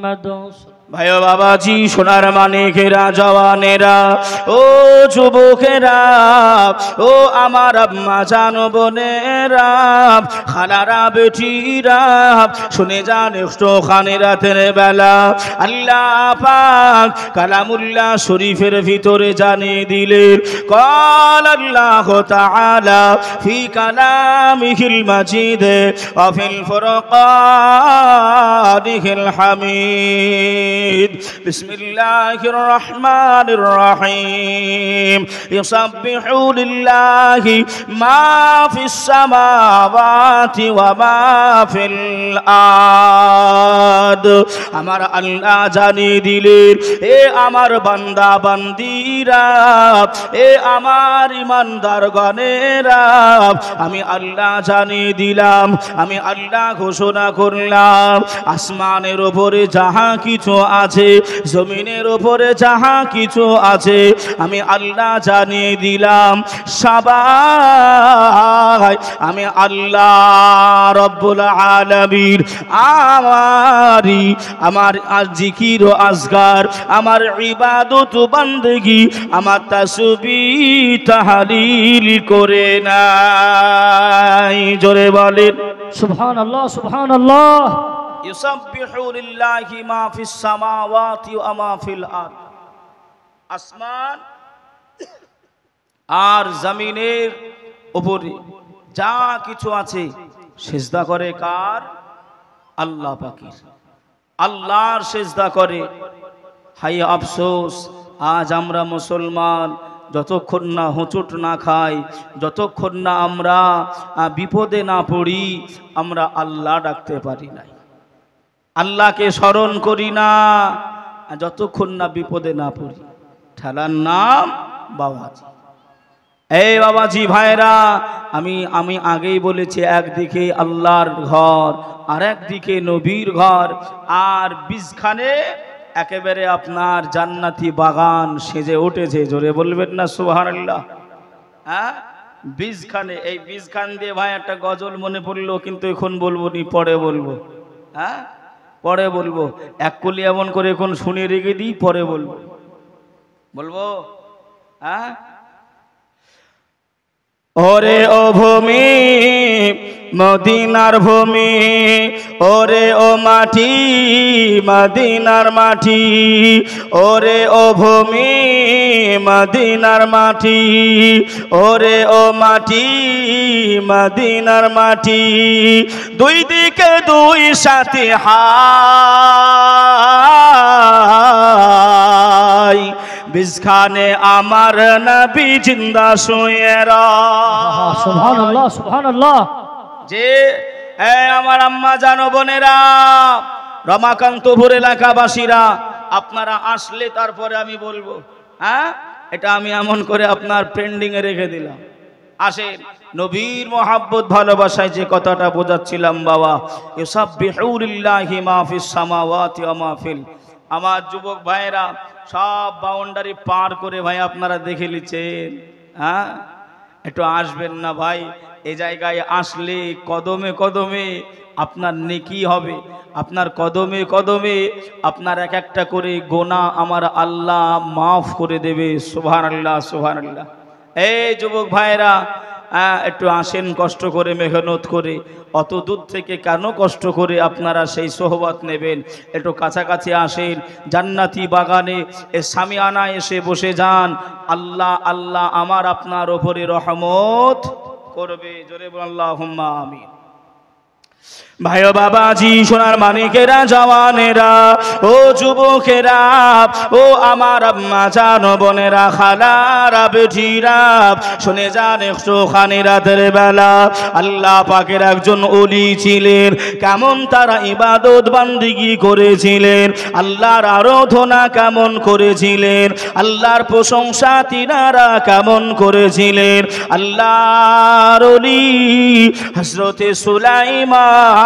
محمد ভাইও বাবাজি সোনার মানিকেরা জওয়ানেরা ও যুবকেরা ও আমার আম্মা জান বোনেরা খালারা বেটিরা শুনে যান একটু খানি রাতের বেলা আল্লাহ পাক কালামুল্লাহ শরীফের ভিতরে জানিয়ে দিলেন قال الله تعالى في كلامه المجيد وفي الفرقان الحميد بسم الله الرحمن الرحيم يسبح لله ما في السماوات وما في الأرض আমার আল্লাহ জানিয়ে দিলেন এ আমার বান্দা বান্দিরা এ আমার ইমানদার গণেরা আমি আল্লাহ জানিয়ে দিলাম আমি আল্লাহ ঘোষণা করলাম আসমানের উপরে যাহা কিছু আছে জমিনের উপরে যাহা কিছু আছে আমি আল্লাহ জানিয়ে দিলাম সবাই আমি আল্লাহ রব্বুল আলামিন আমার জিকির ও আজকার আমার ইবাদত ও বান্দেগি আমার তাসবিহ তাহলিল করে নাই জোরে বলেন সুবহানাল্লাহ সুবহানাল্লাহ ইউসাব্বিহু লিল্লাহি মা ফিস সামাওয়াতি ওয়া মা ফিল আরদ আসমান আর জমিনের উপরে যা কিছু আছে সিজদা করে কার আল্লাহ পাকের আল্লাহর সিজদা করে হায় আফসোস আজ আমরা মুসলমান যতক্ষণ না হোঁচট না খাই যতক্ষণ না আমরা বিপদে না পড়ি আমরা আল্লাহ ডাকতে পারি না আল্লাহকে স্মরণ করি না যতক্ষণ না বিপদে না পড়ি ঠেলার নাম বাবাজি এই বাবাজি ভাইরা আমি আগেই বলেছি একদিকে আল্লাহর ঘর আর একদিকে নবীর ঘর আর বীজখানে একেবারে আপনার জান্নাতি বাগান সেজে উঠেছে জোরে বলবেন না সুবহানাল্লাহ হ্যাঁ বীজখানে এই বীজখান দিয়ে ভাই একটা গজল মনে পড়লো কিন্তু এখন বলবো নি পরে বলবো হ্যাঁ পরে বলবো এক কলি এমন করে এখন শুনে রেখে দিই পরে বলবো বলবো হ্যাঁ ওরে ও ভূমি মদিনার ভূমি ওরে ও মাটি মদিনার মাটি ওরে ও ভূমি মদিনার মাটি ওরে ও মাটি মদিনার মাটি দুই দিকে দুই সাথে হাই বীজখানে আমার নবী জিন্দা শুয়ে সুবহানাল্লাহ সুবহানাল্লাহ যে আমার আম্মা জানো বোনেরা রমাকান্তপুর এলাকাবাসীরা আপনারা আসলে তারপরে আমি বলবো হ্যাঁ এটা আমি এমন করে আপনার পেন্ডিং এ রেখে দিলাম আসেন নবীর মহব্বত ভালোবাসায় যে কথাটা বোঝাচ্ছিলাম বাবা ইউসাব্বিহু লিল্লাহি মা ফিস সামাওয়াতি ওয়া মা ফিল আমার যুবক ভাইরা সব বাউন্ডারি পার করে ভাই আপনারা দেখে নিচ্ছেন হ্যাঁ একটু আসবেন না ভাই এই জায়গায় আসলে কদমে কদমে আপনার নেকি হবে আপনার কদমে কদমে আপনার এক একটা করে গোনা আমার আল্লাহ মাফ করে দেবে সুবহানাল্লাহ সুবহানাল্লাহ এই যুবক ভাইরা একটু আসেন কষ্ট করে মেহনত করে অত দূর থেকে কেন কষ্ট করে আপনারা সেই সোহবত নেবেন একটু কাছাকাছি আসেন জান্নাতি বাগানে সামিয়ানা এসে বসে যান আল্লাহ আল্লাহ আমার আপনার ওপরে রহমত করবে জোরে বল আল্লাহুম্মা আমিন ভাইও বাবাজি সোনার মানিকেরা জওয়ানেরা ও যুবকেরা ও আমার আম্মা জান বোনেরা খালারা বেটিরা শুনে যান একটু খানি রাতের বেলা আল্লাহ পাকের একজন ওলি ছিলেন কেমন তারা ইবাদত বান্দিগি করেছিলেন আল্লাহর আরাধনা কেমন করেছিলেন আল্লাহর প্রশংসা তিনারা কেমন করেছিলেন আল্লাহর ওলি হযরতে সুলাইমান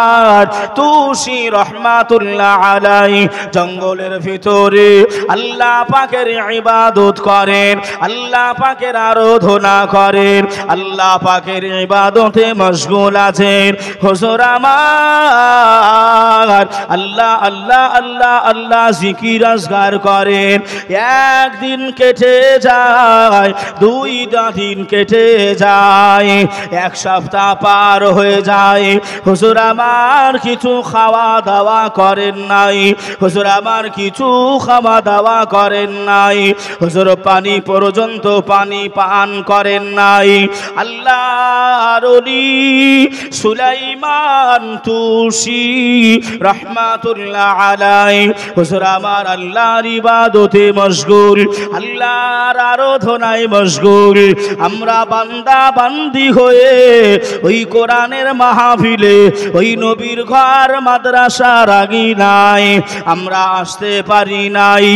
তুসি রহমাতুল্লাহ আলাইহি জঙ্গলের ভিতরে আল্লাহ পাকের ইবাদত করেন, আল্লাহ পাকের আরাধনা করেন, আল্লাহ পাকের ইবাদতে মশগুল আছেন। হুজুর আমার আল্লাহ আল্লাহ আল্লাহ আল্লাহ জিকির আজকার করেন। একদিন কেটে যায়, দুই দিন কেটে যায়, এক সপ্তাহ পার হয়ে যায়। হুজুর আমার কিছু খাওয়া দাওয়া করেন নাই, হুজুর আমার কিছু খাওয়া দাওয়া করেন নাই, হুজুর পানি পর্যন্ত পানি পান করেন নাই। আল্লাহর ওলি সুলাইমান তুসি রহমাতুল্লাহ আলাইহি হুজুর আমার আল্লাহর ইবাদতে মশগুল, আল্লাহর আরাধনায় মশগুল। আমরা বান্দা বান্দি হয়ে ওই কোরআনের মাহফিলে, ওই নবীর ঘর মাদ্রাসা রাগি নাই, আমরা আসতে পারি নাই।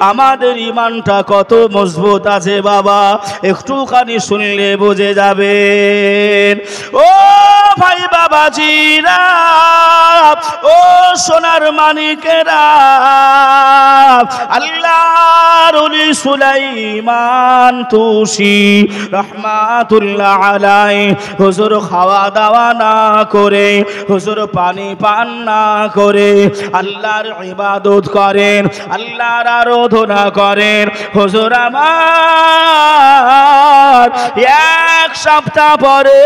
আমাদের ঈমানটা কত মজবুত আছে বাবা, একটুখানি শুনলে বুঝে যাবেন। ও ভাই বাবাজিরা, ও সোনার মানিকেরা, আল্লাহর ওলি সুলাইমান তুসি রহমাতুল্লাহ আলাইহি হুজুর খাওয়া দাওয়া না করে, হুজুর পানি পান না করে আল্লাহর ইবাদত করেন, আল্লাহর আরাধনা করেন। হুজুর আমার এক সপ্তাহ পরে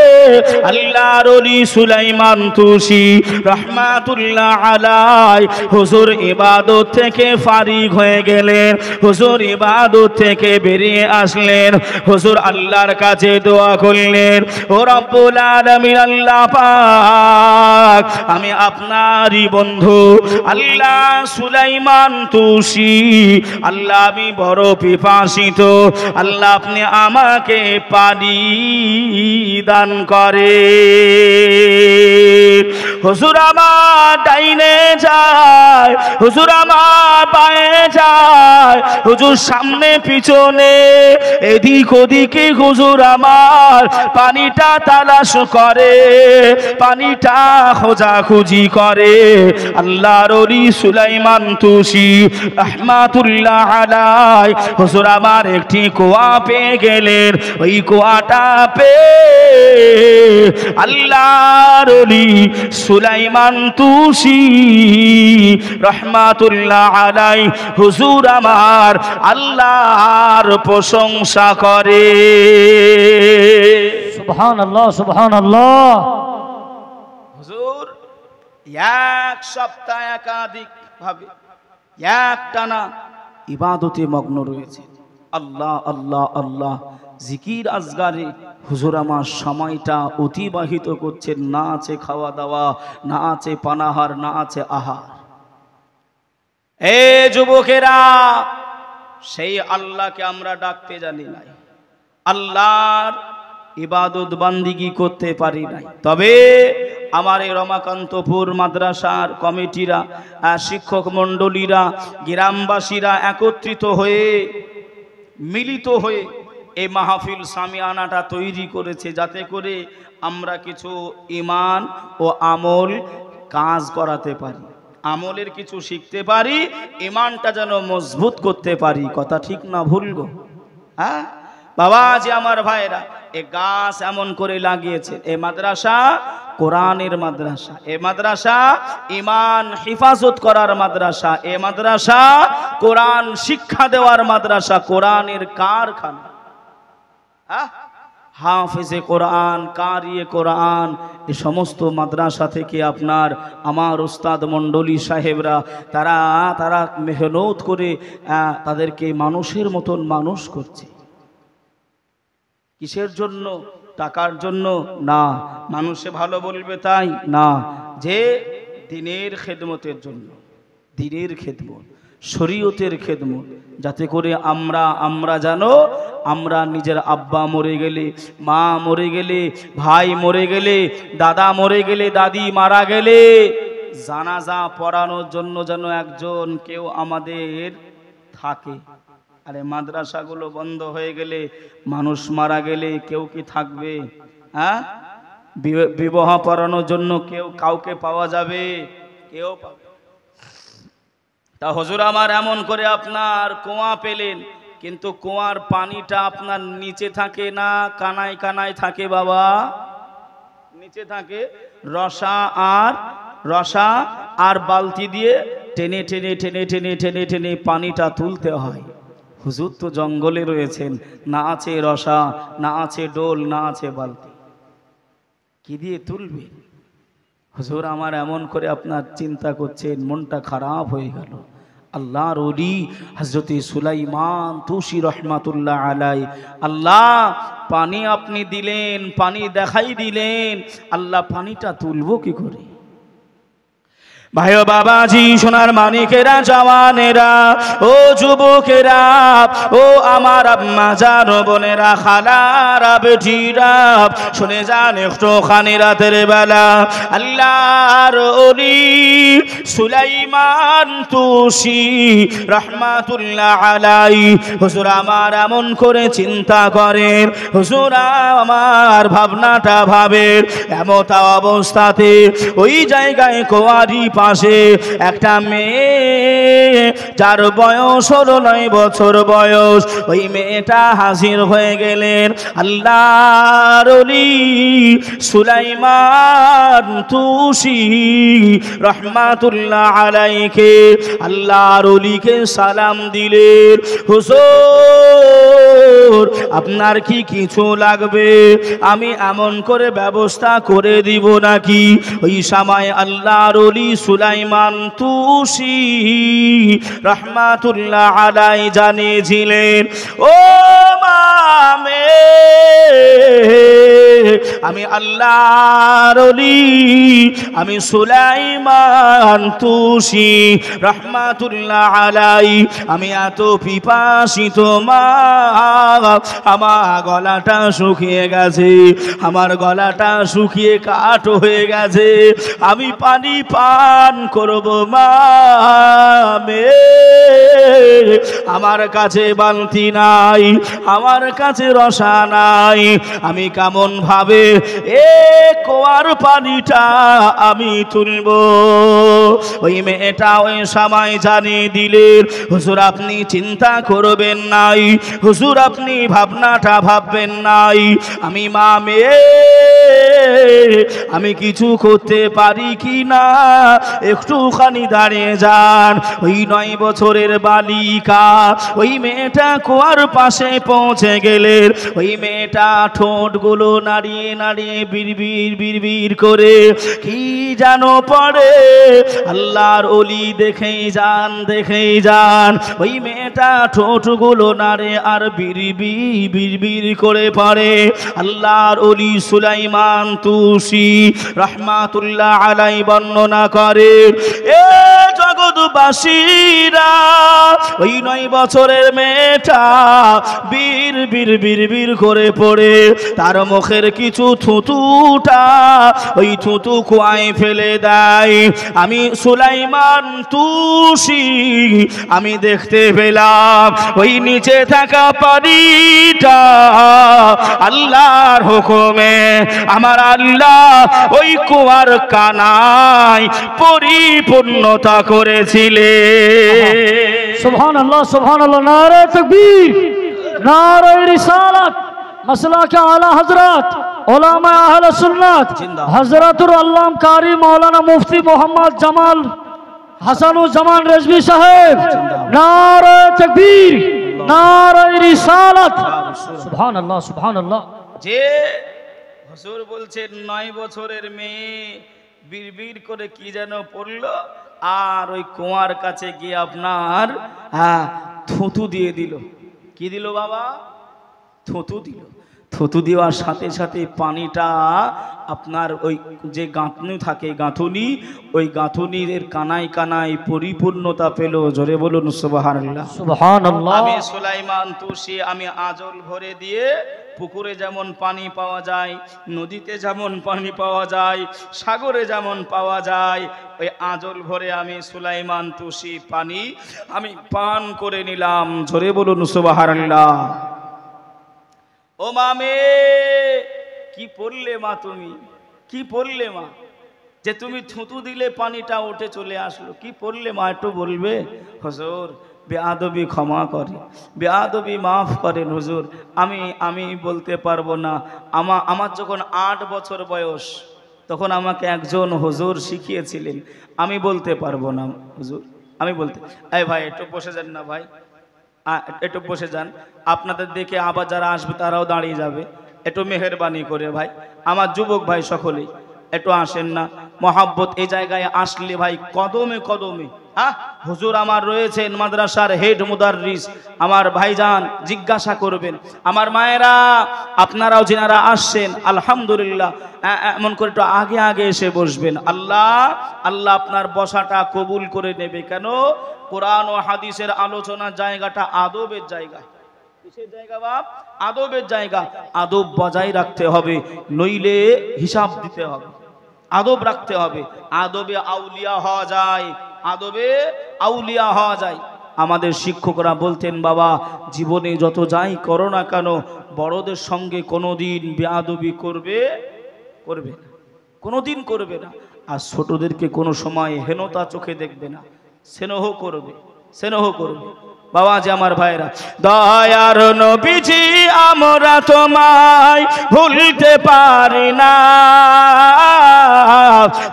আল্লাহর ওলি সুলাইমান তুসি রহমাতুল্লাহ আলাইহি হুজুর ইবাদত থেকে ফারিগ হয়ে গেলেন, হুজুর ইবাদত থেকে বেরিয়ে আসলেন। হুজুর আল্লাহর কাছে দোয়া করলেন, ও রব্বুল আলামিন আল্লাহ পাক, আমি আপনারই বন্ধু আল্লাহ সুলাইমান তুসি, আল্লাহ আমি বড় পিপাসিত, আল্লাহ আপনি আমাকে পানি দান করে। হুজুর আমার ডাইনে যায়, হুজুর আমার বায়ে যায়, হুজুর সামনে পিছনে এদিক ওদিকে হুজুর আমার পানিটা তালাশ করে, পানিটা খোঁজাখুঁজি করে। আল্লাহর ওলি সুলাইমান তুসি রহমাতুল্লাহ আলাইহি হুজুর আমার একটি কুয়া পেয়ে গেলেন। ওই কুয়াটা পেয়ে আল্লাহর ওলি সুলাইমান তুসি রহমাতুল্লাহ আলাইহি হুজুর আমার আল্লাহর প্রশংসা করে। সুবহানাল্লাহ সুবহানাল্লাহ। হুজুর এক সপ্তাহ একাধিক ভাবে একটানা ইবাদতে মগ্ন রয়েছে, আল্লাহ আল্লাহ আল্লাহ জিকির আজগারে হুজুর আমার সময়টা অতিবাহিত করছেন। না আছে খাওয়া দাওয়া, না আছে পানাহার, না আছে আহার। এ যুবকেরা, সেই আল্লাহকে আমরা ডাকতে জানি নাই, আল্লাহর ইবাদত বান্দিগি করতে পারি নাই। তবে আমার এই রমাকান্তপুর মাদ্রাসার কমিটিরা, শিক্ষক মণ্ডলীরা, গ্রামবাসীরা একত্রিত হয়ে, মিলিত হয়ে এই মাহফিল সামিয়ানাটা তৈরি করেছে, যাতে করে আমরা কিছু ঈমান ও আমল কাজ করাতে পারি, আমলের কিছু শিখতে পারি, ঈমানটা যেন মজবুত করতে পারি। কথা ঠিক না ভুল গো? হ্যাঁ বাবা, যে আমার ভাইরা এ গাছ এমন করে লাগিয়েছে, এ মাদ্রাসা কোরআনের মাদ্রাসা, এ মাদ্রাসা ঈমান হিফাজত করার মাদ্রাসা, এ মাদ্রাসা কোরআন শিক্ষা দেওয়ার মাদ্রাসা, কোরআনের কারখানা। হাফেজে কোরআন, কারিয়ে কোরআন, এই সমস্ত মাদ্রাসা থেকে আপনার আমার উস্তাদ মণ্ডলী সাহেবরা তারা মেহনত করে তাদেরকে মানুষের মতন মানুষ করছে। কিসের জন্য? টাকার জন্য না, মানুষে ভালো বলবে তাই না, যে দ্বীনের খেদমতের জন্য, দ্বীনের খেদমত, শরীয়তের খেদমত, যাতে করে আমরা জানো, আমরা নিজের আব্বা মরে গেলে, মা মরে গেলে, ভাই মরে গেলে, দাদা মরে গেলে, দাদি মারা গেলে জানাজা পড়ানোর জন্য যেন একজন কেউ আমাদের থাকে। আরে মাদ্রাসাগুলো বন্ধ হয়ে গেলে, মানুষ মারা গেলে কেউ কি থাকবে? হ্যাঁ, বিবাহ পড়ানোর জন্য কাউকে পাওয়া যাবে? কেউ পাবে। তা হুজুর আমার এমন করে আপনার কুয়া পেলেন, কিন্তু কুয়ার পানিটা আপনার নিচে থাকে না কানায় কানায় থাকে বাবা? নিচে থাকে। রসা আর বালতি দিয়ে টেনে টেনে টেনে টেনে টেনে টেনে পানিটা তুলতে হয়। হুজুর তো জঙ্গলে রয়েছেন, না আছে রসা, না আছে ডোল, না আছে বালতি, কি দিয়ে তুলবে? হুজুর আমার এমন করে আপনার চিন্তা করছেন, মনটা খারাপ হয়ে গেল। আল্লাহর ওলি হযরতে সুলাইমান তুসি রহমাতুল্লাহ আলাই, আল্লাহ পানি আপনি দিলেন, পানি দেখাই দিলেন, আল্লাহ পানিটা তুলবো কি করে? ভাই ও বাবাজি, সোনার মানিকেরা, জওয়ানেরা, ও যুবকেরা, ও আমার আম্মা জান, বোনেরা, খালারা, বেটিরা, শুনে যান একটুখানি রাতের বেলা আল্লাহর ওলি সুলাইমান তুসি রহমাতুল্লাহ আলাই হুজুর আমার এমন করে চিন্তা করেন, হুজুর আমার ভাবনাটা ভাবেন, এমত অবস্থাতে ওই জায়গায় কোয়ারি পাশে একটা মেয়ে, যার বয়স হলো 9 বছর বয়স, ওই মেয়েটা হাজির হয়ে গেলেন আল্লাহর ওলি সুলাইমান তুসি রহমাতুল্লাহ আলাইকে। আল্লাহর ওলিকে সালাম দিলেন, হুজুর আপনার কি কিছু লাগবে? আমি এমন করে ব্যবস্থা করে দিব নাকি? ওই সময় আল্লাহর ওলি সুলাইমান তুসি রহমাতুল্লাহ আলাই জানিয়েছিলেন, ও মামে, আমি আল্লাহর ওলি, আমি সুলাইমান তুসি রহমাতুল্লাহ আলাই, আমি এত পিপাসিত মা, আমার গলাটা শুকিয়ে গেছে, আমার গলাটা শুকিয়ে কাঠ হয়ে গেছে, আমি পানি পান করব মা, আমার কাছে বালতি নাই, আমার কাছে রসা নাই, আমি কেমন ভাবে এ কুয়ার পানিটা আমি তুলব? ওই মেয়েটা ওই সময় জানিয়ে দিলেন, হুজুর আপনি চিন্তা করবেন নাই, হুজুর আপনি ভাবনাটা ভাববেন নাই, আমি মা মেয়ে, আমি কিছু করতে পারি কি না একটুখানি দাঁড়িয়ে যান। ওই 9 বছরের বালিকা ওই মেয়েটা কুয়ার পাশে পৌঁছে গেলেন। ওই মেয়েটা ঠোঁটগুলো নাড়িয়ে নাড়িয়ে বিড়বিড় বিড়বিড় করে কি যেন পড়ে। আল্লাহর ওলি দেখেই যান, দেখেই যান, ওই মেয়েটা ঠোঁটগুলো নাড়ে আর বিড়বিড় বিড়বিড় করে পড়ে। আল্লাহর ওলি সুলাইমান তুসি রহমাতুল্লাহ আলাই বর্ণনা করে, এ জগৎবাসীরা, ওই 9 বছরের মেয়েটা বীর বীর বীর বীর করে পড়ে তার মুখের কিছু থুতুটা ওই থুতু কুয়ায় ফেলে দেয়। আমি সুলাইমান তুসি আমি দেখতে পেলাম ওই নিচে থাকা পানিটা আল্লাহর হুকুমে আমার আল্লাহ ওই কুয়ার কানায় পরিপূর্ণতা করেছিলেন। সুবহানাল্লাহ, সুবহানাল্লাহ, নারে তাকবীর, নারে রিসালাত, মাসলাকে আলা হযরত উলামা আহলে সুন্নাত হযরতুল আল্লাম কারি মাওলানা মুফতি মোহাম্মদ জামাল হাসানুজ্জামান রেজভী সাহেব, নারে তাকবীর, নারে রিসালাত, সুবহানাল্লাহ, সুবহানাল্লাহ। যে হুজুর বলছেন 9 বছরের মেয়ে বিড়বিড় করে কি যেন পড়লো, আর ওই কুয়ার কাছে গিয়ে আপনার থুতু দিয়ে দিল। কি দিল বাবা? থুতু দিল। থুতু দেওয়ার সাথে সাথে পানিটা আপনার ওই যে গাঁথনি থাকে, গাঁথনি, ওই গাঁথনির কানায় কানায় পরিপূর্ণতা পেল। জোরে বলুন সুবহানাল্লাহ, সুবহানাল্লাহ। আমি সুলাইমান তুসি আমি আজল ভরে দিয়ে পুকুরে যেমন পানি পাওয়া যায়, নদীতে যেমন পানি পাওয়া যায়, সাগরে যেমন পাওয়া যায়, ওই আজল ভরে আমি সুলাইমান তুসি পানি আমি পান করে নিলাম। জোরে বলুন সুবহানাল্লাহ। ও মামে, কি পড়লে মা তুমি? কি পড়লে মা যে তুমি থুতু দিলে পানিটা উঠে চলে আসলো? কি পড়লে মা একটু বলবে? হুজুর বেয়াদবি ক্ষমা করে, বেয়াদবি মাফ করেন হুজুর, আমি বলতে পারবো না। আমার যখন 8 বছর বয়স তখন আমাকে একজন হুজুর শিখিয়েছিলেন, আমি বলতে পারবো না হুজুর, আমি বলতে। এই ভাই একটু বসে যান না ভাই, একটু বসে যান, আপনাদের দেখে আবার যারা আসবে তারাও দাঁড়িয়ে যাবে, একটু মেহেরবানি করে ভাই। আমার যুবক ভাই সকলেই একটু আসেন না, মহাব্বত এই জায়গায় আসলে ভাই কদমে কদমে। হ্যাঁ, হুজুর আমার রয়েছেন মাদ্রাসার হেড মুদাররিস, আমার ভাইজান জিজ্ঞাসা করবেন। আমার মায়েরা আপনারাও যারা আসছেন আলহামদুলিল্লাহ এমন করে একটু আগে আগে এসে বসবেন। আল্লাহ আল্লাহ আপনার বসাটা কবুল করে নেবে। কেন? কোরআন ও হাদিসের আলোচনার জায়গাটা আদবের জায়গা। কিসের জায়গা বাপ? আদবের জায়গা। আদব বজায় রাখতে হবে, নইলে হিসাব দিতে হবে। আদব রাখতে হবে, আদবে আউলিয়া হওয়া যায়, আদবে আউলিয়া হওয়া যায়। আমাদের শিক্ষকরা বলতেন, বাবা জীবনে যত যাই করো না কেন বড়দের সঙ্গে কোনোদিন বেয়াদবি করবে না, কোনোদিন করবে না। আর ছোটদেরকে কোনো সময় হেনতা চোখে দেখবে না, স্নেহ করবে, স্নেহ করবে। বাবা যে আমার ভাইরা, দয়ার নবীজি আমরা তোমায় ভুলতে পারি না,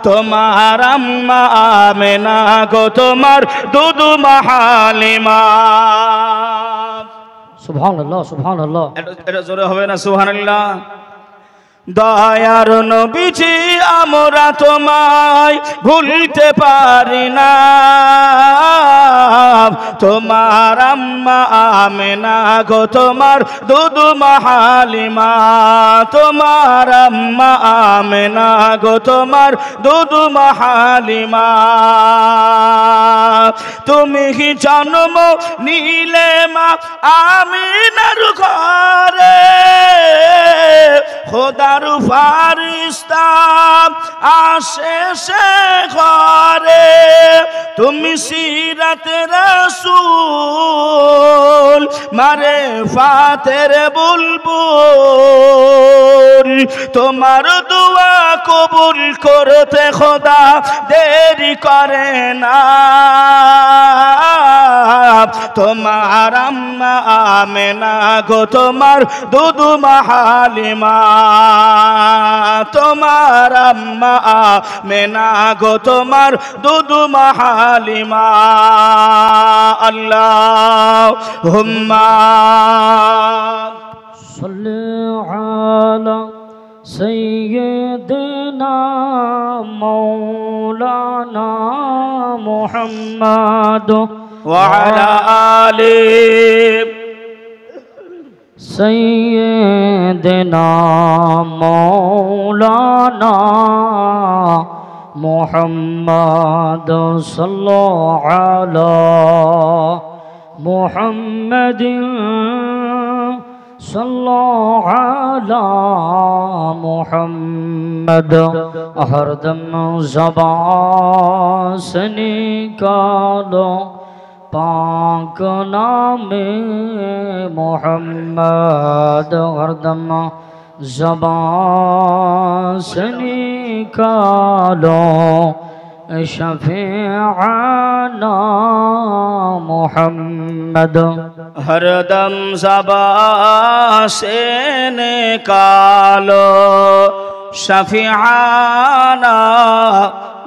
তোমার আম্মা আমেনা গো তোমার দুদু হালিমা। সুবহানাল্লাহ সুবহানাল্লাহ, এটা জোরে হবে না সুবহানাল্লাহ? দয়ার নবীজি আমরা তোমায় ভুলতে পারি না, তোমার আম্মা আমেনা গো তোমার দুদু হালিমা, তোমার আম্মা আমেনা গো তোমার দুদু হালিমা। তুমি কি জন্ম নিলে মা আমিনার ঘরে, খোদার ফারিস্তা আসে সে ঘরে, তুমি সিরাতে রাসূল মারে ফাতের বুলবুল, তোমার দোয়া কবুল করতে খোদা দেরি করে না, তোমার আম্মা আমেনা গো তোমার দুদু হালিমা, তোমার আম্মা আমেনা গো তোমার দুদু হালিমা। আল্লাহুম্মা সাল্লি আলা সাইয়্যিদিনা মাওলানা মুহাম্মাদ ওয়া আলা আলিহি سيدنا مولانا محمد صلى على محمد صلى على محمد ہر دم زبان سے نکالو پاک نام محمد، ہر دم زبان سے نکالو شفیعنا محمد، ہر دم زبان سے نکالو شفیعنا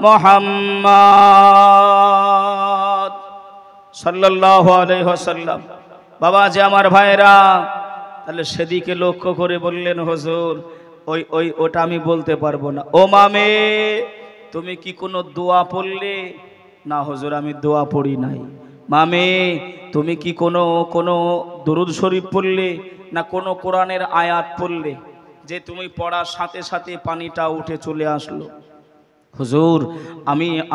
محمد সাল্লাল্লাহু আলাইহি ওয়াসাল্লাম। বাবা যে আমার ভাইরা, তাহলে সেদিকে লক্ষ্য করে বললেন, হুজুর ওটা আমি বলতে পারবো না। ও মামে তুমি কি কোনো দোয়া পড়লে? না হুজুর আমি দোয়া পড়ি নাই। মামে তুমি কি কোনো দরুদ শরীফ পড়লে? না কোনো কোরআনের আয়াত পড়লে যে তুমি পড়ার সাথে সাথে পানিটা উঠে চলে আসলো? হুজুর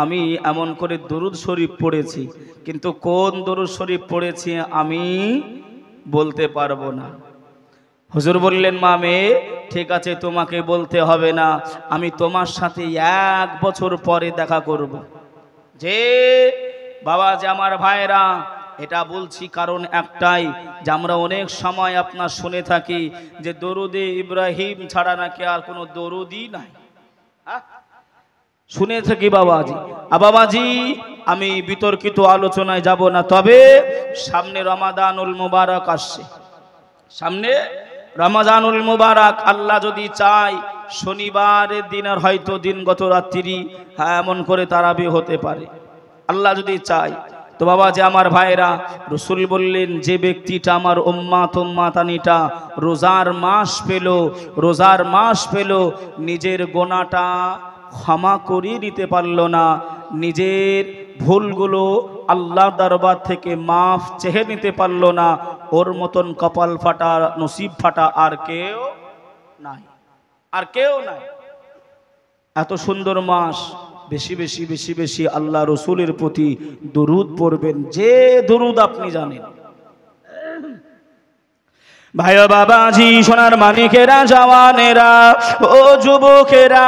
আমি এমন করে দরুদ শরীফ পড়েছি, কিন্তু কোন দরুদ শরীফ পড়েছি আমি বলতে পারবো না। হুজুর বললেন, মামে ঠিক আছে তোমাকে বলতে হবে না, আমি তোমার সাথে 1 বছর পরে দেখা করব। যে বাবা যে আমার ভাইরা, এটা বলছি কারণ একটাই, যে আমরা অনেক সময় আপনার শুনে থাকি যে দরুদে ইব্রাহিম ছাড়া নাকি আর কোনো দরুদই নাই। শুনে থাকি বাবাজি। বাবাজি আমি বিতর্কিত আলোচনায় যাব না, তবে সামনে রমাদানুল মুবারক আসছে, সামনে রমাদানুল মুবারক। আল্লাহ যদি চায় শনিবারের দিন আর হয়তো দিনগত রাত্রি, হ্যাঁ এমন করে তারাবি হতে পারে আল্লাহ যদি চায়। তো বাবা যে আমার ভাইরা, রসুল বললেন যে ব্যক্তিটা আমার উম্মাতানিটা রোজার মাস পেল নিজের গোনাটা ক্ষমা করিয়ে দিতে পারল না, নিজের ভুলগুলো আল্লাহর দরবার থেকে মাফ চেয়ে নিতে পারল না, ওর মতন কপাল ফাটা নসিব ফাটা আর কেউ নাই, আর কেউ নাই। এত সুন্দর মাস, বেশি বেশি বেশি বেশি আল্লাহ রসুলের প্রতি দরুদ পড়বেন, যে দরুদ আপনি জানেন। ভাই বাবাজি, সোনার মানিকেরা, জওয়ানেরা, ও যুবকেরা,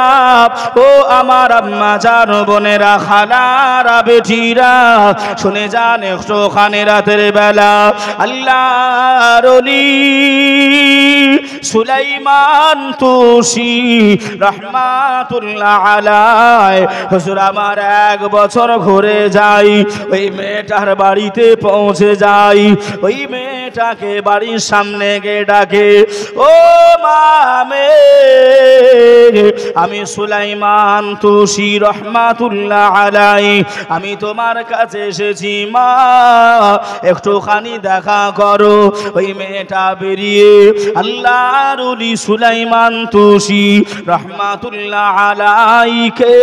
ও আমার আম্মা জান বোনেরা, খালারা, বেটিরা, শুনে যান একটু খানে রাতের বেলা আল্লাহর ওলি সুলাইমান তুসি রহমাতুল্লাহ আলাইহি হুজুর আমার 1 বছর ঘুরে যাই, ওই মেয়েটার বাড়িতে পৌঁছে যাই, ওই মেয়েটাকে বাড়ির সামনে গে ডাকে, ও মামে, আমি সুলাইমান তুসি রহমাতুল্লাহ আলাইহি, আমি তোমার কাছে এসেছি মা, একটুখানি দেখা করো। ওই মেয়েটা বেরিয়ে আল্লাহর ওলি সুলাইমান তুসি রহমাতুল্লাহ আলাইহিকে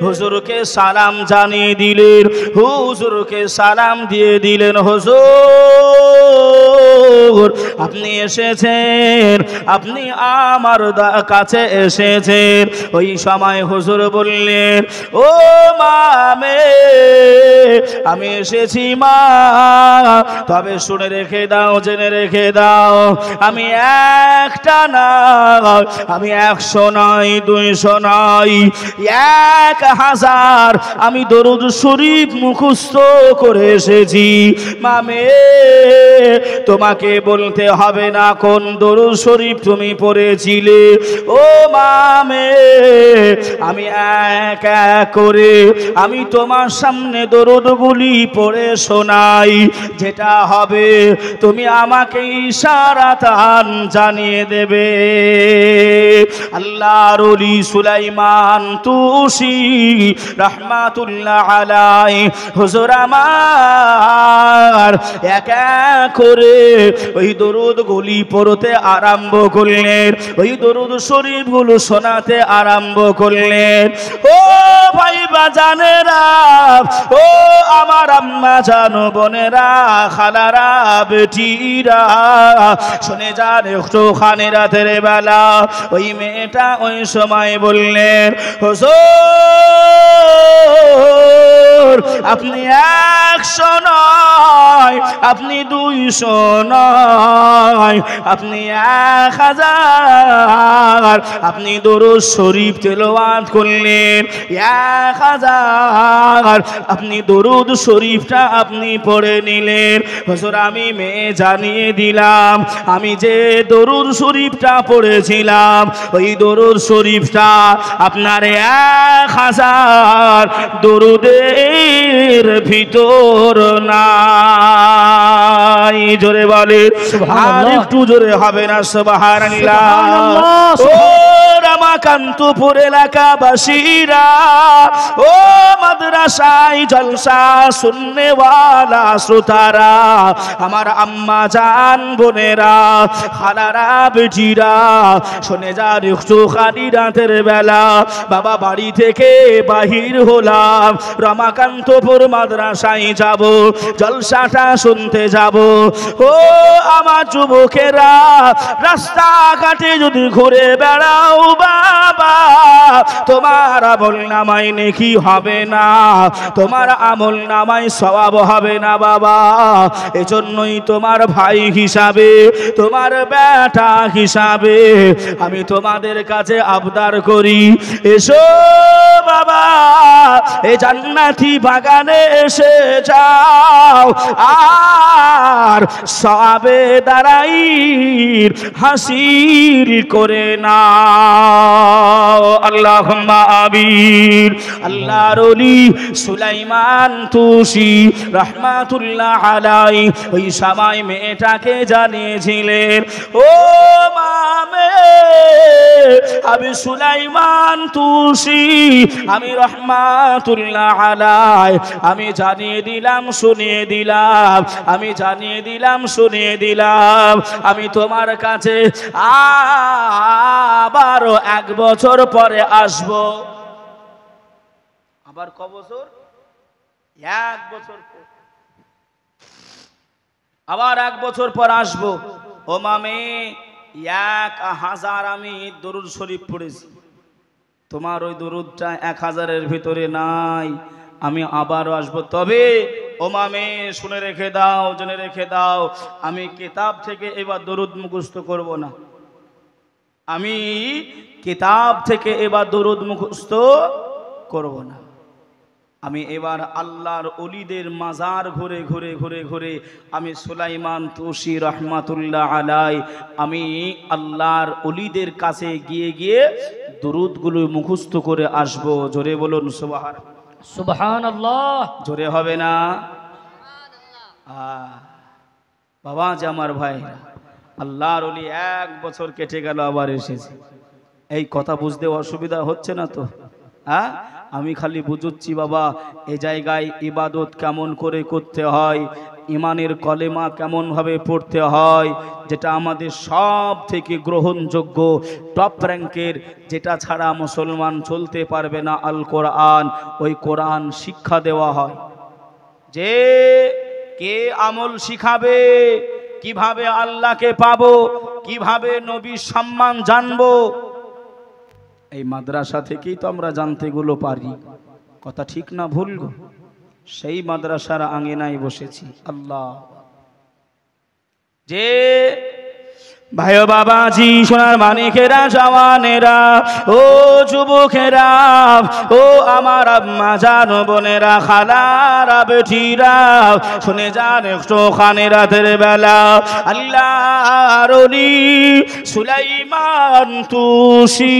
হুজুরকে সালাম জানিয়ে দিলেন, হুজুরকে সালাম দিয়ে দিলেন, হুজুর আপনি এসেছেন, আপনি আমার কাছে এসেছেন। ওই সময় হুজুর বললেন, ও মামে, আমি এসেছি মা, তবে শুনে রেখে দাও, জেনে রেখে দাও, আমি একটা না, আমি 100 নয়, 200 নয়, 1000 আমি দরুদ শরীফ মুখস্থ করে এসেছি। মামে তোমাকে বলতে হবে না কোন দরুদ শরীফ তুমি পড়েছিলে, ও মামে আমি এক এক করে আমি তোমার সামনে দরুদগুলি পড়ে শোনাই, যেটা হবে তুমি আমাকে ইশারাতান জানিয়ে দেবে। আল্লাহর ওলি সুলাইমান তুসি রহমাতুল্লাহ আলাইহি হুজুর আমার এক এক করে ওই দরুদগুলি পড়তে আরম্ভ করলেন, ওই দরুদ শরীফগুলো শোনাতে আরম্ভ করলেন। ও ভাই বাজানেরা, ও আমার আম্মা জানো বোনেরা, খালারা, বেটিরা, শুনে যান একটুখানি রাতের বেলা ওই মেয়েটা ওই সময় বললেন, হুজুর আপনি 100 নয়, আপনি 200 নয়, আপনি 1000 আপনি দরুদ শরীফ তেলাওয়াত করলেন, 1000 আপনি দরুদ শরীফটা আপনি পড়ে নিলেন। হুজুর আমি মেয়ে জানিয়ে দিলাম, আমি যে দরুদ শরীফটা পড়েছিলাম ওই দরুদ শরীফটা আপনার 1000 দরুদের ভিতর নাই। জোরে বলে, আর একটু জোরে হবে না সুবহানাল্লাহ। ও রামাকান্তপুর এলাকাবাসীরা, ও মাদ্রাসায় জলসা শুননেওয়ালা শ্রোতারা, আমার আম্মা জান বোনেরা, খালারা, বেটিরা, শুনে যান একটুখানি রাতের বেলা বাবা বাড়ি থেকে বাহির হলাম, রমাকান্তপুর মাদ্রাসায় যাব, জলসাটা শুনতে যাব। ও আমার যুবকেরা, রাস্তাঘাটে যদি ঘুরে বেড়াও বাবা, তোমার আমল নামায় নেকি হবে না, তোমার আমল নামায় সওয়াব হবে না বাবা। এজন্যই তোমার ভাই হিসাবে, তোমার বেটা হিসাবে আমি তোমাদের কাছে আবদার করি, এসো বাবা এই জান্নাতি বাগানে এসে যাও, আর সওয়াবে দাঁড়াই হাসিল করে না। আল্লাহুম্মা আমিন। আল্লাহর ওলি সুলাইমান তুসি রাহমাতুল্লাহ আলাইহি ওই সময় মেয়েটাকে জানিয়েছিলেন, ও মামে, আমি সুলাইমান তুসি, আমি রাহমাতুল্লাহ আলাইহি, আমি জানিয়ে দিলাম, শুনিয়ে দিলাম, আমি জানিয়ে দিলাম, শুনিয়ে দিলাম, আমি তোমার কাছে আবারও 1 বছর পরে আসব। আবার ক বছর? 1 বছর পর, আবার 1 বছর পর আসব। ও মামে, 1000 আমি দরুদ শরীফ পড়েছি, তোমার ওই দরুদটা 1000-এর ভিতরে নাই, আমি আবারও আসবো। তবে ও মামে শুনে রেখে দাও, জেনে রেখে দাও, আমি কিতাব থেকে এবার দরুদ মুখস্থ করব না, আমি কিতাব থেকে এবার দরুদ মুখস্থ করব না, আমি এবার আল্লাহর ওলিদের মাজার ঘুরে ঘুরে ঘুরে ঘুরে আমি সুলাইমান তুসি রাহমাতুল্লাহ আলাইহি আমি আল্লাহর ওলিদের কাছে গিয়ে গিয়ে দরুদগুলো মুখস্থ করে আসব। জোরে বলুন সুবহানাল্লাহ। জোরে হবে না? বাবা যে আমার ভাই, আল্লাহর ওলি 1 বছর কেটে গেল, আবার এসেছে। এই কথা বুঝতে অসুবিধা হচ্ছে না তো? হ্যাঁ, আমি খালি বুঝুচ্ছি বাবা, এ জায়গায় ইবাদত কেমন করে করতে হয়, ইমানের কলেমা কেমন ভাবে পড়তে হয়, যেটা আমাদের সব থেকে গ্রহণযোগ্য টপ র্যাঙ্কের, যেটা ছাড়া মুসলমান চলতে পারবে না, আল কোরআন। ওই কোরআন শিক্ষা দেওয়া হয়, যে কে আমল শিখাবে, কিভাবে আল্লাহকে পাবো, কিভাবে নবীর সম্মান জানবো, এই মাদ্রাসা থেকেই তো আমরা জানতে গুলো পারি। কথা ঠিক না ভুল গো? সেই মাদ্রাসার আঙিনায় বসেছি। আল্লাহ, যে ভাই বাবাজি, সোনার মানিকেরা, জওয়ানেরা, ও যুবকেরা, ও আমার আম্মা জান, বোনেরা, খালারা, বেটিরা, শুনে যান একটু খানে রাতের বেলা আল্লাহর ওলি সুলাইমান তুসি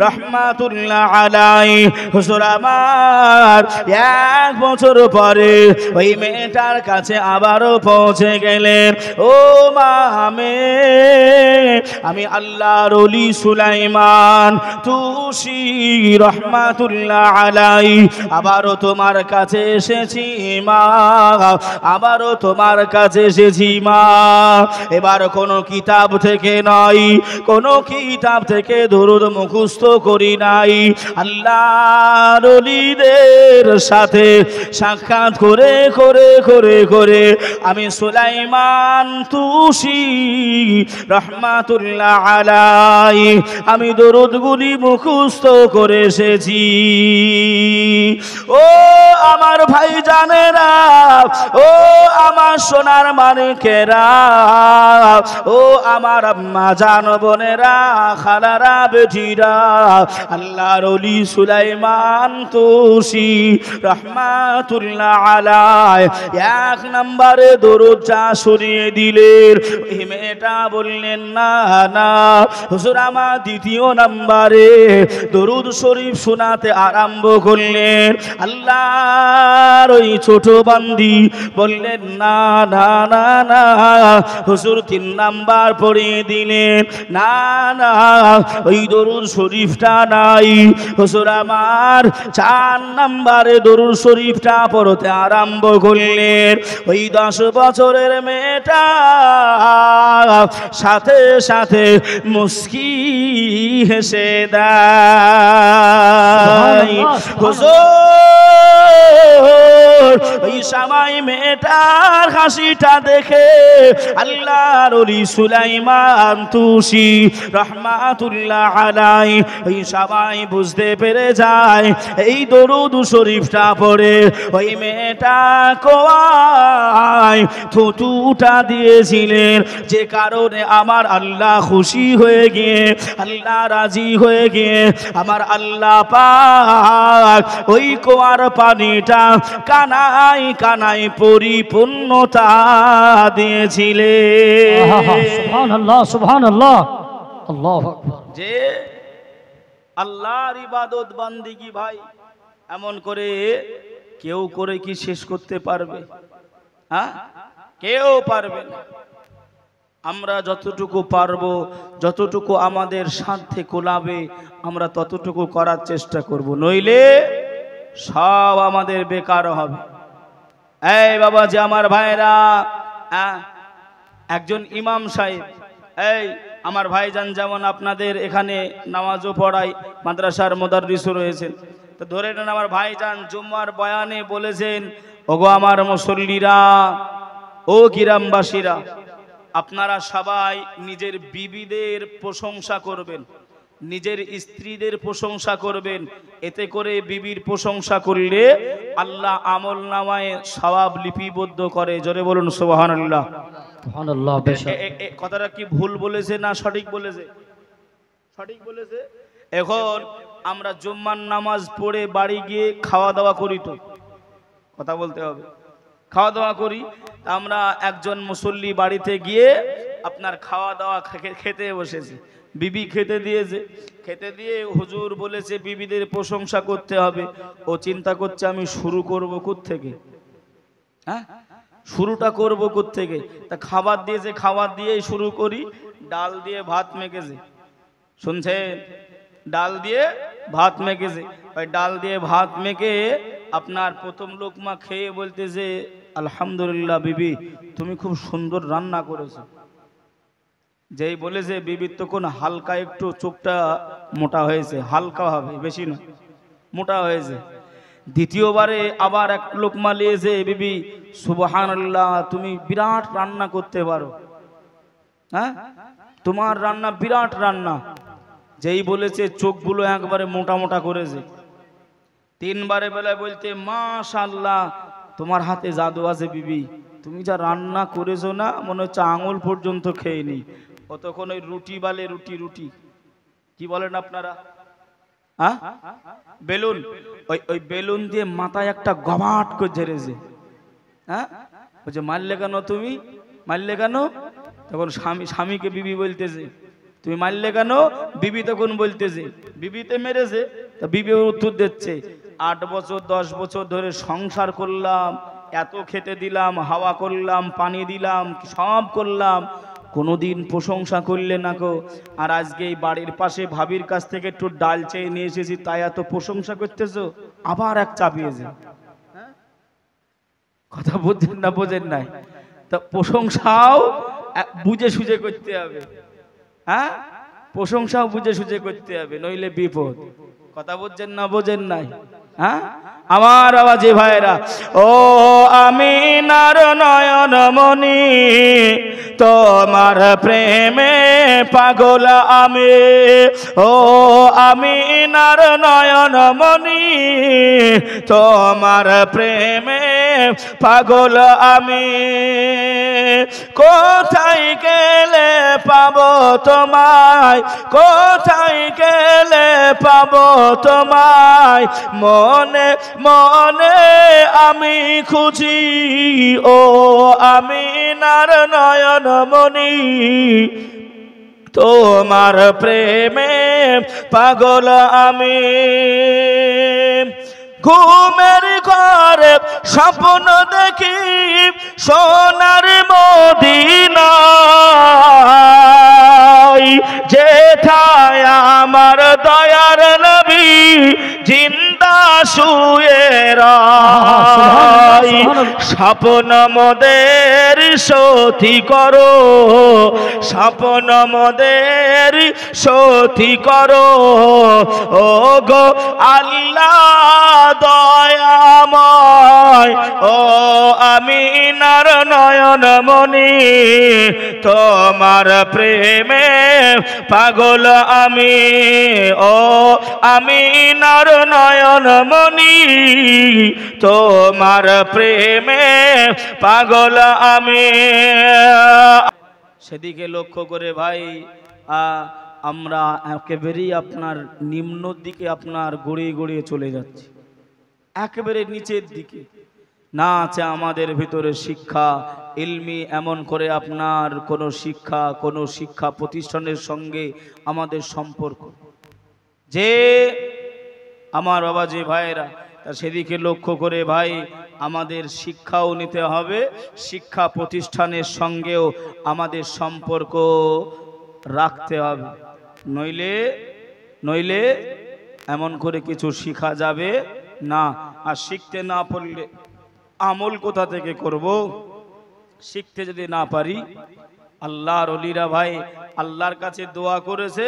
রাহমাতুল্লাহ আলাইহি হুজুর আমার 1 বছর পরে ওই মেয়েটার কাছে আবারও পৌঁছে গেলেন। ও মামে, আমি আল্লাহর ওলি সুলাইমান তুসি রাহমাতুল্লাহ আলাইহি আবারও তোমার কাছে এসেছি মা, আবারও তোমার কাছে এসেছি মা। এবার কোনো কিতাব থেকে নয়, কোনো কিতাব থেকে দরুদ মুখস্থ করি নাই, আল্লাহর ওলিদের সাথে সাক্ষাৎ করে করে করে করে আমি সুলাইমান তুসি রাহমাতুল্লাহ আলাইহি আমি দরুদগুলি মুখস্থ করে এসেছি। ও আমার ভাই জানেরা, ও আমার সোনার মানিকেরা, ও আমার আম্মা জান, বোনেরা, খালারা, বেটিরা, আল্লাহর ওলি সুলাইমান তুসি রাহমাতুল্লাহ আলাইহি 1 নম্বরে দরুদটা শুনিয়ে দিলেন। ওই মেয়েটা বললেন, না না হুজুর, আমার 2য় নম্বরে দরুদ শরীফ শোনাতে আরম্ভ করলেন। আল্লাহর ওই ছোট বান্দি বললেন, না না না না হুজুর, 3 নাম্বার পড়িয়ে দিলেন। না না, ওই দরুদ শরীফটা নাই হুজুর, আমার 4 নম্বরে দরুদ শরীফটা পড়তে আরম্ভ করলেন। ওই 10 বছরের মেয়েটা সাথে সাথে মুস্কি হেসে দেয়। হুজুর, ওই সময় মেয়েটার হাসিটা দেখে আল্লাহর ওলি সুলাইমান তুসি রাহমাতুল্লাহ আলাইহি ওই সময় বুঝতে পেরে যায় এই দরুদ শরীফটা পড়ে ওই মেয়েটা কোয়ায় থুতুটা দিয়েছিলেন, যে কারণে আমার আল্লাহ খুশি হয়ে গিয়ে, আল্লাহ রাজি হয়ে গিয়ে আমার আল্লাহ পাক ওই কুয়ার পানিটা কানাই কানাই পরিপূর্ণতা দিয়েছিলেন। সুবহানাল্লাহ, সুবহানাল্লাহ, আল্লাহু আকবার। যে আল্লাহর ইবাদত বান্দিগি ভাই এমন করে কেউ করে কি শেষ করতে পারবে? হ্যাঁ, কেউ পারবে না। আমরা যতটুকু পারবো, যতটুকু আমাদের সাধ্যে কোলাবে আমরা ততটুকু করার চেষ্টা করব, নইলে সব আমাদের বেকার হবে। এই বাবা যে আমার ভাইরা, একজন ইমাম সাহেব, এই আমার ভাইজান যেমন আপনাদের এখানে নামাজও পড়ায়, মাদ্রাসার মুদাররিসও রয়েছেন, তো ধরে নেন আমার ভাইজান জুম্মার বয়ানে বলেছেন, ওগো আমার মুসল্লিরা, ও গ্রামবাসীরা, আপনারা সবাই নিজের বিবিদের প্রশংসা করবেন, নিজের স্ত্রীদের প্রশংসা করবেন। এতে করে বিবির প্রশংসা করলে আল্লাহ আমল নামায় সওয়াব লিপিবদ্ধ করে। জোরে বলুন সুবহানাল্লাহ। সুবহানাল্লাহ। কথাটা কি ভুল বলেছে না সঠিক বলেছে? সঠিক বলেছে। এখন আমরা জুম্মার নামাজ পড়ে বাড়ি গিয়ে খাওয়া দাওয়া করি, তো কথা বলতে হবে, খাওয়া দাওয়া করি। আমরা একজন মুসল্লি বাড়িতে গিয়ে আপনার খাওয়া দাওয়া খেতে বসেছে, বিবি খেতে দিয়েছে, খেতে দিয়ে হুজুর বলেছে বিবিদের প্রশংসা করতে হবে। ও চিন্তা করছে আমি শুরু করবো কোত্থেকে, হ্যাঁ শুরুটা করবো কোত্থেকে। তা খাবার দিয়েছে, খাবার দিয়েই শুরু করি। ডাল দিয়ে ভাত মেখেছে, শুনছেন? ডাল দিয়ে ভাত মেখেছে। ওই ডাল দিয়ে ভাত মেখে আপনার প্রথম লোকমা খেয়ে বলতেছে, আলহামদুলিল্লাহ বিবি, তুমি খুব সুন্দর রান্না করেছো। যেই বলেছে বিবির তখন হালকা একটু চোখটা মোটা হয়েছে, হালকা হবে, বেশি না, মোটা হয়েছে। দ্বিতীয়বারে আবার এক লোকমা নিয়েছে, বিবি সুবহানাল্লাহ, তুমি বিরাট রান্না করতে পারো, হ্যাঁ তোমার রান্না বিরাট রান্না। যেই বলেছে চোখগুলো একবারে মোটা মোটা করেছে। তিনবারে বেলায় বলতে, মাশাআল্লাহ, তোমার হাতে জাদু আছে বিবি, তুমি যা রান্না করেছো না, মনে হচ্ছে আঙুল পর্যন্ত খেয়ে নি। তখন ওই রুটি বালে, রুটি রুটি কি বলেন আপনারা, হ্যাঁ বেলুন, ওই বেলুন দিয়ে মাথায় একটা গবাট করে ঝেড়েছে। হ্যাঁ বলছে, মারলে কেন তুমি, মারলে কেন? তখন স্বামীকে বিবি বলতেছে, তুমি মারলে কেন? বিবি তখন বলতেছে, বিবিতে মেরেছে। তা বিবি উত্তর দিচ্ছে, 8 বছর 10 বছর ধরে সংসার করলাম, এত খেতে দিলাম, হাওয়া করলাম, পানি দিলাম, সব করলাম, কোনোদিন প্রশংসা করলে না গো। আর আজকে এই বাড়ির পাশে ভাবির কাছ থেকে একটু ডাল চেয়ে নিয়ে এসেছি, তাই এত প্রশংসা করতেছো? আবার এক চাপিয়েছে। কথা বুঝছেন না, বোঝেন নাই? তা প্রশংসাও বুঝে সুঝে করতে হবে, হ্যাঁ প্রশংসাও বুঝে সুঝে করতে হবে, নইলে বিপদ। কথা বুঝছেন না, বোঝেন নাই? হ্যাঁ আমার আওয়াজে ভাইরা, ও আমিনার নয়ন মনি, তোমার প্রেমে পাগল আমি। ও আমিনার নয়ন মনি, তোমার প্রেমে পাগল আমি। কোথায় গেলে পাবো তোমায়, কোথায় গেলে পাবো তোমায়, মনে মনে আমি খুঁজি। ও আমিনার নয়ন মনি, তোমার প্রেমে পাগল আমি। ঘুমের ঘরে স্বপ্ন দেখি সোনার মদিনা, যেথায় আমার দয়ার নবী জিন্দা শুয়ে রাই। স্বপ্ন মোদের সথি করো, স্বপ্ন মোদের সথি করো, ও গো আল্লাহ দয়াময়। ও আমিনার নয়ন মনি, তোমার প্রেমে পাগল আমি। ও আমিনার নয়ন মনি, তোমার প্রেমে পাগল আমি। সেদিকে লক্ষ্য করে ভাই, আমরা একেবারেই আপনার নিম্ন দিকে আপনার গড়িয়ে গড়িয়ে চলে যাচ্ছি, একেবারে নিচের দিকে। না আছে আমাদের ভিতরে শিক্ষা ইলমি, এমন করে আপনার কোনো শিক্ষা প্রতিষ্ঠানের সঙ্গে আমাদের সম্পর্ক যে আমার বাবাজি ভাইরা, তা সেদিকে লক্ষ্য করে ভাই আমাদের শিক্ষাও নিতে হবে, শিক্ষা প্রতিষ্ঠানের সঙ্গেও আমাদের সম্পর্ক রাখতে হবে, নইলে নইলে এমন করে কিছু শিখা যাবে না। আর শিখতে না পারলে আমল কোথা থেকে করব? শিখতে যদি না পারি, আল্লাহর ওলিরা ভাই আল্লাহর কাছে দোয়া করেছে,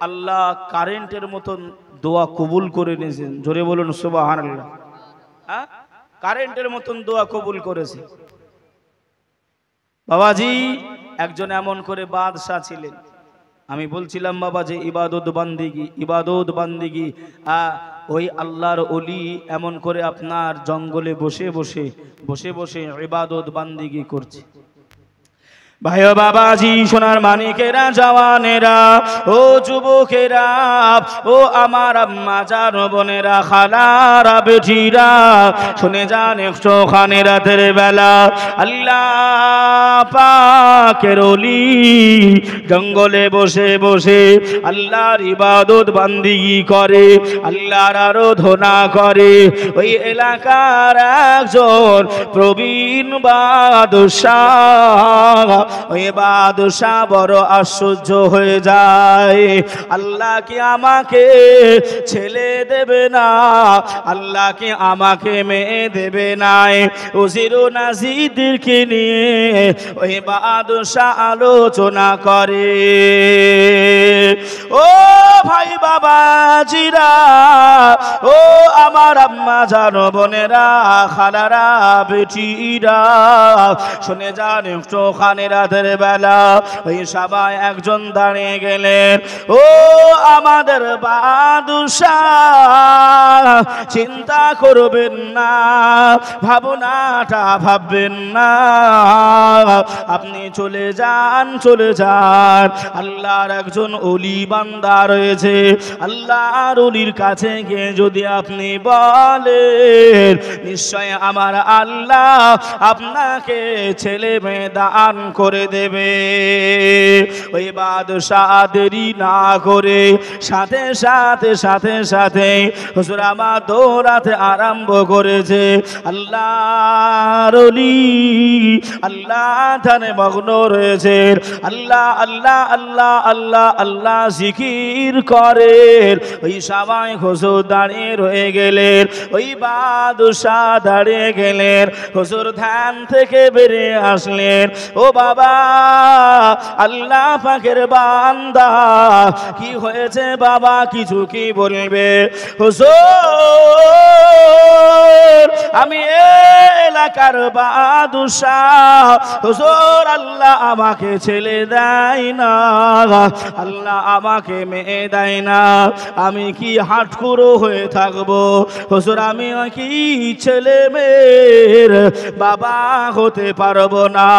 আল্লাহ কারেন্টের মতন দোয়া কবুল করে নিয়েছেন। জোরে বলুন সুবহানাল্লাহ। হ্যাঁ, কারেন্টের মতন দোয়া কবুল করেছে। বাবাজি একজন এমন করে বাদশা ছিলেন। আমি বলছিলাম বাবা যে ইবাদত বান্দিগি ওই আল্লাহর ওলি এমন করে আপনার জঙ্গলে বসে বসে ইবাদত বান্দিগি করছে। ভাই ও বাবাজি, সোনার মানিকেরা, জওয়ানেরা, ও যুবকেরা, ও আমার আম্মা জান বোনেরা, খালারা, বেটিরা, শুনে যান একটুখানি রাতের বেলা আল্লাহ পাকের ওলি জঙ্গলে বসে আল্লাহর ইবাদত বান্দিগি করে, আল্লাহর আরাধনা করে। ওই এলাকার একজন প্রবীণ বাদশাহ, ওই বাদশাহ বড় আশ্চর্য হয়ে যায়। আল্লাহ কি আমাকে ছেলে দেবে না? আল্লাহ কি আমাকে মেয়ে দেবে না? উজির ও নাজিরকে নিয়ে ওই বাদশাহ আলোচনা করে। ও ভাই বাবাজিরা, ও আমার আম্মা জান বোনেরা, খালারা, বেটিরা, শুনে যান একটুখানি রাতের বেলা ওই সবাই একজন দাঁড়িয়ে গেলেন। ও আমাদের বাদশাহ, চিন্তা করবেন না, ভাবনাটা ভাববেন না, আপনি চলে যান আল্লাহর একজন ওলি বান্দা রয়েছে, আল্লাহর ওলির কাছে গিয়ে যদি আপনি বলেন নিশ্চয় আমার আল্লাহ আপনাকে ছেলে মেয়ে দান করে দেবে। ওই বাদশাহ দেরি না করে সাথে সাথে হুজুর আমার দৌড়াতে আরম্ভ করেছে। আল্লাহর ওলি আল্লাহ ধ্যানে মগ্ন রয়েছে, আল্লাহ আল্লাহ আল্লাহ আল্লাহ আল্লাহ জিকির করেন। ওই সবাই হুজুর দাঁড়িয়ে রয়ে গেলেন, ওই বাদশাহ দাঁড়িয়ে গেলেন, হুজুর ধ্যান থেকে বেরিয়ে আসলেন। ও বাবা, আল্লাহ পাকের বান্দা, কি হয়েছে বাবা, কিছু কি বলবে? হুজুর আমি এলাকার বাদশাহ, হুজুর আল্লাহ আমাকে ছেলে দেয় না, আল্লাহ আমাকে মেয়ে দেয় না, আমি কি হাটখুরো হয়ে থাকবো? হুজুর আমি কি ছেলে মেয়ের বাবা হতে পারবো না?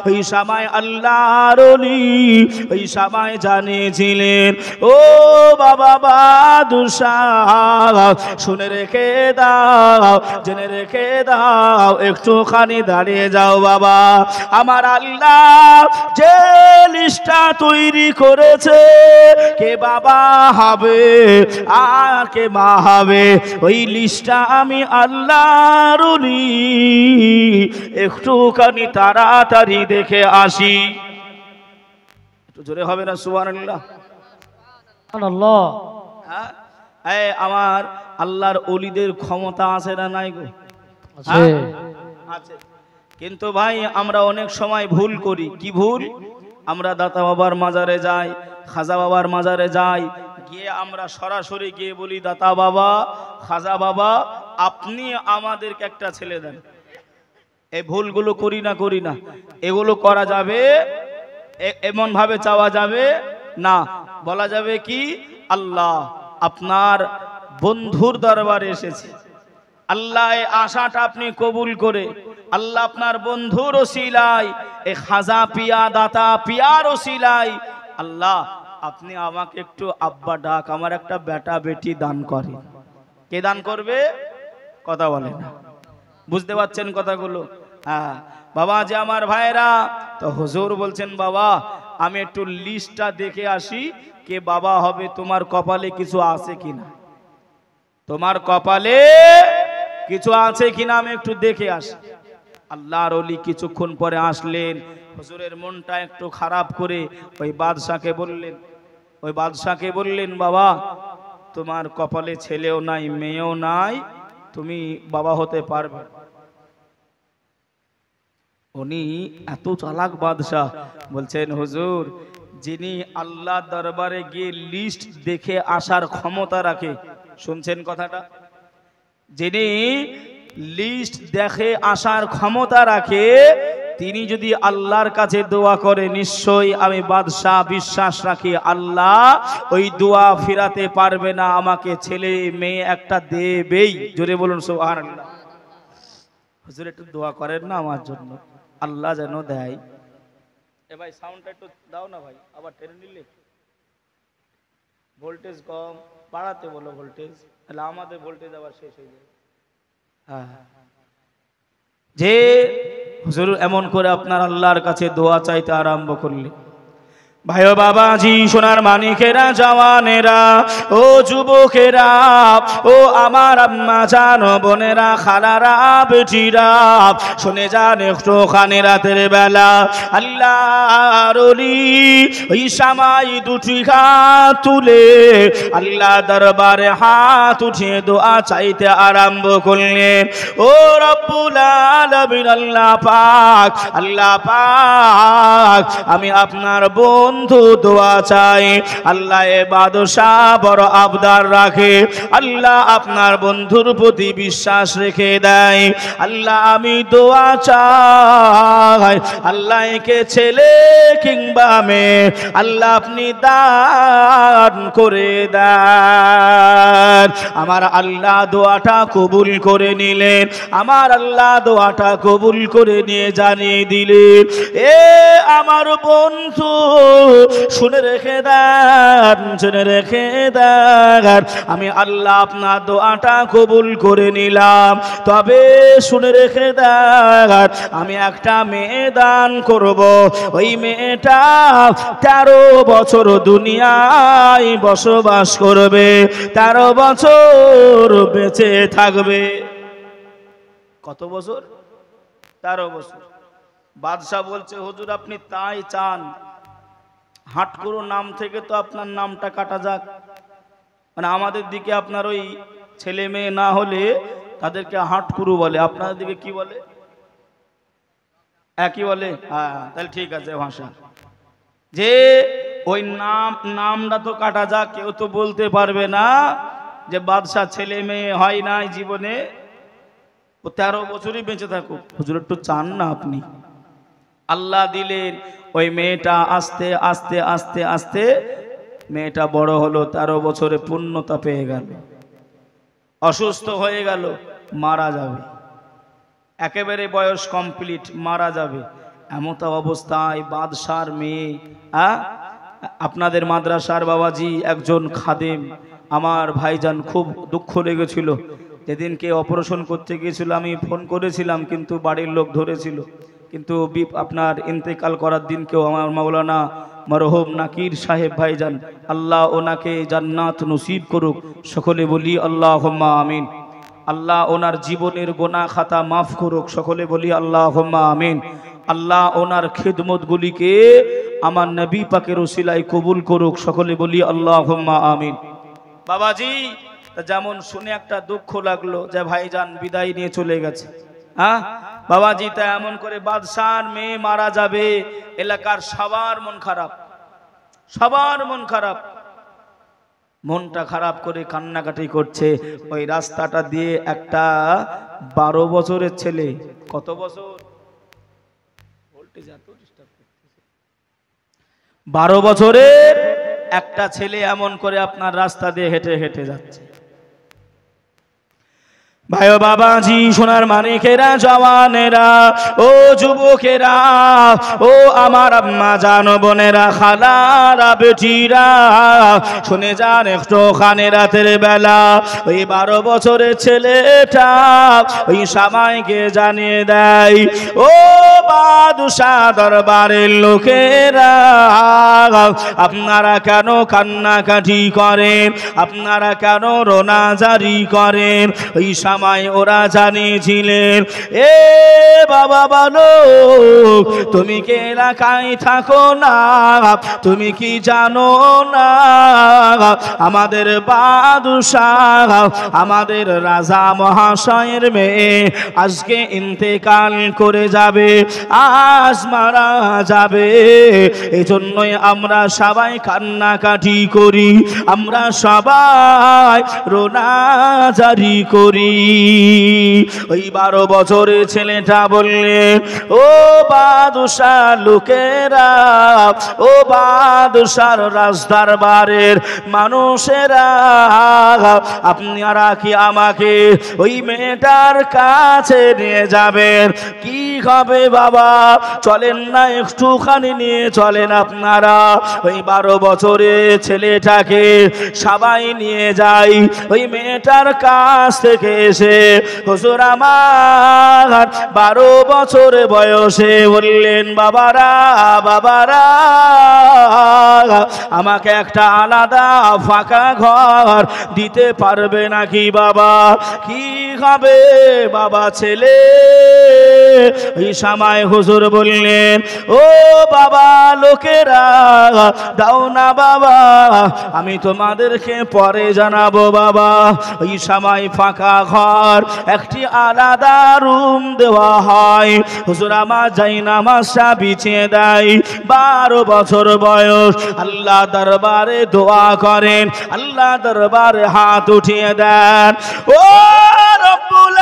ওই সময় আল্লাহর ওলি ওই সময় জানিয়েছিলেন, ও বাবা বাদশাহ শুনে রেখে দাও, জেনে রেখে দাও, একটুখানি দাঁড়িয়ে যাও বাবা। আমার আল্লাহ যে লিস্টটা তৈরি করেছে, কে বাবা হবে আর কে মা হবে, ওই লিস্টটা আমি আল্লাহর ওলি একটুখানি তাড়াতাড়ি দেখে আসি। একটু জোরে হবে না সুবহানাল্লাহ? আল্লাহ হ্যাঁ, আমার আল্লাহর ওলিদের ক্ষমতা আছে না নাই গো? আছে। আছে। কিন্তু ভাই আমরা অনেক সময় ভুল করি। কি ভুল? আমরা দাতা বাবার মাজারে যাই, খাজা বাবার মাজারে যাই, গিয়ে আমরা সরাসরি গিয়ে বলি, দাতা বাবা, খাজা বাবা, আপনি আমাদেরকে একটা ছেলে দেন। এই ভুলগুলো করি না? এগুলো করা যাবে, এমন ভাবে চাওয়া যাবে না। বলা যাবে কি, আল্লাহ আপনার বন্ধুর দরবারে এসেছি, আল্লাহ এই আশাটা আপনি কবুল করে, আল্লাহ আপনার বন্ধুর ওসিলায়, এই খাজা পিয়া দাতা পিয়ার ওসিলায়, আল্লাহ আপনি আমাকে একটু আব্বা ডাক, আমার একটা বেটা বেটি দান করে। কে দান করবে? কথা বলে না। বুঝতে পারছেন কথাগুলো? হ্যাঁ বাবা, যে আমার ভাইরা, তো হুজুর বলছেন বাবা আমি একটু লিস্টটা দেখে আসি কে বাবা হবে, তোমার কপালে কিছু আছে কিনা, তোমার কপালে কিছু আছে কিনা আমি একটু দেখে আসি। আল্লাহর ওলি কিছুক্ষণ পরে আসলেন। হুজুরের মনটা একটু খারাপ করে ওই বাদশাকে বললেন বাবা তোমার কপালে ছেলেও নাই মেয়েও নাই, তুমি বাবা হতে পারবে। উনি এত চালাক বাদশা, বলছেন হুজুর যিনি আল্লাহ দরবারে গিয়ে লিস্ট দেখে আসার ক্ষমতা রাখে, শুনছেন কথাটা, যিনি লিস্ট দেখে আসার ক্ষমতা রাখে তিনি যদি আল্লাহর কাছে দোয়া করে নিশ্চয়ই আমি বাদশাহ বিশ্বাস রাখি আল্লাহ ওই দোয়া ফিরাতে পারবে না, আমাকে ছেলে মেয়ে একটা দেবেই। জোরে বলুন সুবহানাল্লাহ। হুজুর একটু দোয়া করেন না আমার জন্য, আল্লাহ যেন দেয়। এ ভাই সাউন্ডটা একটু দাও না ভাই, আবার টেনে নিলে ভোল্টেজ কম, বাড়াতে বলো ভোল্টেজ, তাহলে আমাদের ভোল্টেজ আবার শেষ হয়ে যাবে। হ্যাঁ, যে হুজুর এমন করে আপনার আল্লাহর কাছে দোয়া চাইতে আরম্ভ করলে, ভাই ও বাবাজি সোনার মানিকেরা জওয়ানেরা ও যুবকেরা ও আমার আম্মা জান বোনেরা খালারা বেটিরা শুনে যান একটু খানে রাতের বেলা আল্লাহর ওলি ওই সময় দুটি হাত তুলে আল্লাহ দরবারে হাত উঠিয়ে দোয়া চাইতে আরম্ভ করলেন। ও রব্বুল আলামিন আল্লাহ পাক আমি আপনার বন্ধু দোয়া চাই। আল্লাহ এ বাদশাহ বড় আবদার রাখে, আল্লাহ আপনার বন্ধুর প্রতি বিশ্বাস রেখে দেয়। আল্লাহ আমি দোয়া চাই আল্লাহ একে ছেলে কিংবা মেয়ে আল্লাহ আপনি দান করে দেন। আমার আল্লাহ দোয়াটা কবুল করে নিলেন, আমার আল্লাহ দোয়াটা কবুল করে নিয়ে জানিয়ে দিলেন এ আমার বন্ধু শুনে রেখে দেন, শুনে রেখে দেন আমি আল্লাহ আপনার দোয়াটা কবুল করে নিলাম, তবে শুনে রেখে দেন আমি একটা মেয়ে দান করব। ওই মেয়েটা 13 বছর দুনিয়ায় বসবাস করবে, 13 বছর বেঁচে থাকবে। কত বছর? 13 বছর। বাদশাহ বলছে হুজুর আপনি তাই চান, হাটকুরো নাম থেকে তো আপনার নামটা কাটা যাক, মানে আমাদের দিকে আপনার ওই ছেলে মেয়ে না হলে তাদেরকে হাটকুরু বলে, আপনাদের দিকে কি বলে? একই বলে? হ্যাঁ তাহলে ঠিক আছে ভাষা, যে ওই নামটা তো কাটা যাক, কেউ তো বলতে পারবে না যে বাদশাহ ছেলে মেয়ে হয় নাই জীবনে, ও 13 বছরই বেঁচে থাকুক। হুজুর একটু চান না আপনি? আল্লাহ দিলেন। ওই মেয়েটা আস্তে আস্তে আস্তে আস্তে মেয়েটা বড় হলো, 13 বছরে পূর্ণতা পেয়ে গেল, অসুস্থ হয়ে গেল, মারা যাবে, একেবারে বয়স কমপ্লিট, মারা যাবে। এমত অবস্থায় বাদশার মেয়ে, আপনাদের মাদ্রাসার বাবাজি একজন খাদেম, আমার ভাইজান খুব দুঃখ লেগেছিল যেদিনকে অপারেশন করতে গিয়েছিল, আমি ফোন করেছিলাম কিন্তু বাড়ির লোক ধরেছিল, কিন্তু আপনার ইন্তেকাল করার দিনকেও আমার মাওলানা মরহুম নাকির সাহেব ভাইজান আল্লাহ ওনাকে জান্নাত নসিব করুক, সকলে বলি আল্লাহুম্মা আমিন। আল্লাহ ওনার জীবনের গোনা খাতা মাফ করুক, সকলে বলি আল্লাহুম্মা আমিন। আল্লাহ ওনার খিদমতগুলিকে আমার নবী পাকের ওসিলায় কবুল করুক, সকলে বলি আল্লাহুম্মা আমিন। বাবাজি যেমন শুনে একটা দুঃখ লাগলো যে ভাইজান বিদায় নিয়ে চলে গেছে, হ্যাঁ বাবাজি, তা এমন করে বাদশার মেয়ে মারা যাবে, এলাকার সবার মন খারাপ, সবার মন খারাপ, মনটা খারাপ করে কান্নাকাটি করছে। ওই রাস্তাটা দিয়ে একটা 12 বছরের ছেলে, কত বছর? 12 বছরের একটা ছেলে এমন করে আপনার রাস্তা দিয়ে হেঁটে হেঁটে যাচ্ছে। ভাই বাবাজি সোনার মানিকেরা জওয়ানেরা ও যুবকেরা ও আমার আম্মা জানো বোনেরা খালারা বেটিরা শুনে যান একটু খানে রাতের বেলা ওই 12 বছরের ছেলেটা ওই সবাইকে জানিয়ে দেয় ও বাদশাহ দরবারের লোকেরা আপনারা কেন কান্নাকাটি করেন আপনারা কেন রোনাজারি করেন ওই সময় ওরা জানিয়েছিলেন এ বাবা বলো তুমি কি এলাকায় থাকো না তুমি কি জানো না আমাদের বাদশাহ আমাদের রাজা মহাশয়ের মেয়ে আজকে ইন্তেকাল করে যাবে আজ মারা যাবে এজন্যই আমরা সবাই কান্নাকাটি করি আমরা সবাই রোনাজারি করি ওই 12 বছরের ছেলেটা বললে ও বাদশাহ লোকেরা ও বাদশার রাজদরবারের মানুষেরা আপনারা কি আমাকে ওই মেয়েটার কাছে নিয়ে যাবেন কি হবে বাবা চলেন না একটুখানি নিয়ে চলেন আপনারা ওই 12 বছরের ছেলেটাকে সবাই নিয়ে যাই ওই মেয়েটার কাছ থেকে এসে হুজুর আমার 12 বছর বয়সে বললেন বাবারা বাবারা আমাকে একটা আলাদা ফাঁকা ঘর দিতে পারবে নাকি বাবা কি হবে বাবা ছেলে এই সময় হুজুর বললেন ও বাবা লোকেরা দাও না বাবা আমি তোমাদেরকে পরে জানাবো বাবা ওই সময় ফাঁকা ঘর একটি আলাদা রুম দেওয়া হয় হুজুর আমার জায়নামাজটা বিছিয়ে দেয় 12 বছর বয়স আল্লাহ দরবারে দোয়া করেন আল্লাহ দরবারে হাত উঠিয়ে দেন ও রব্বুল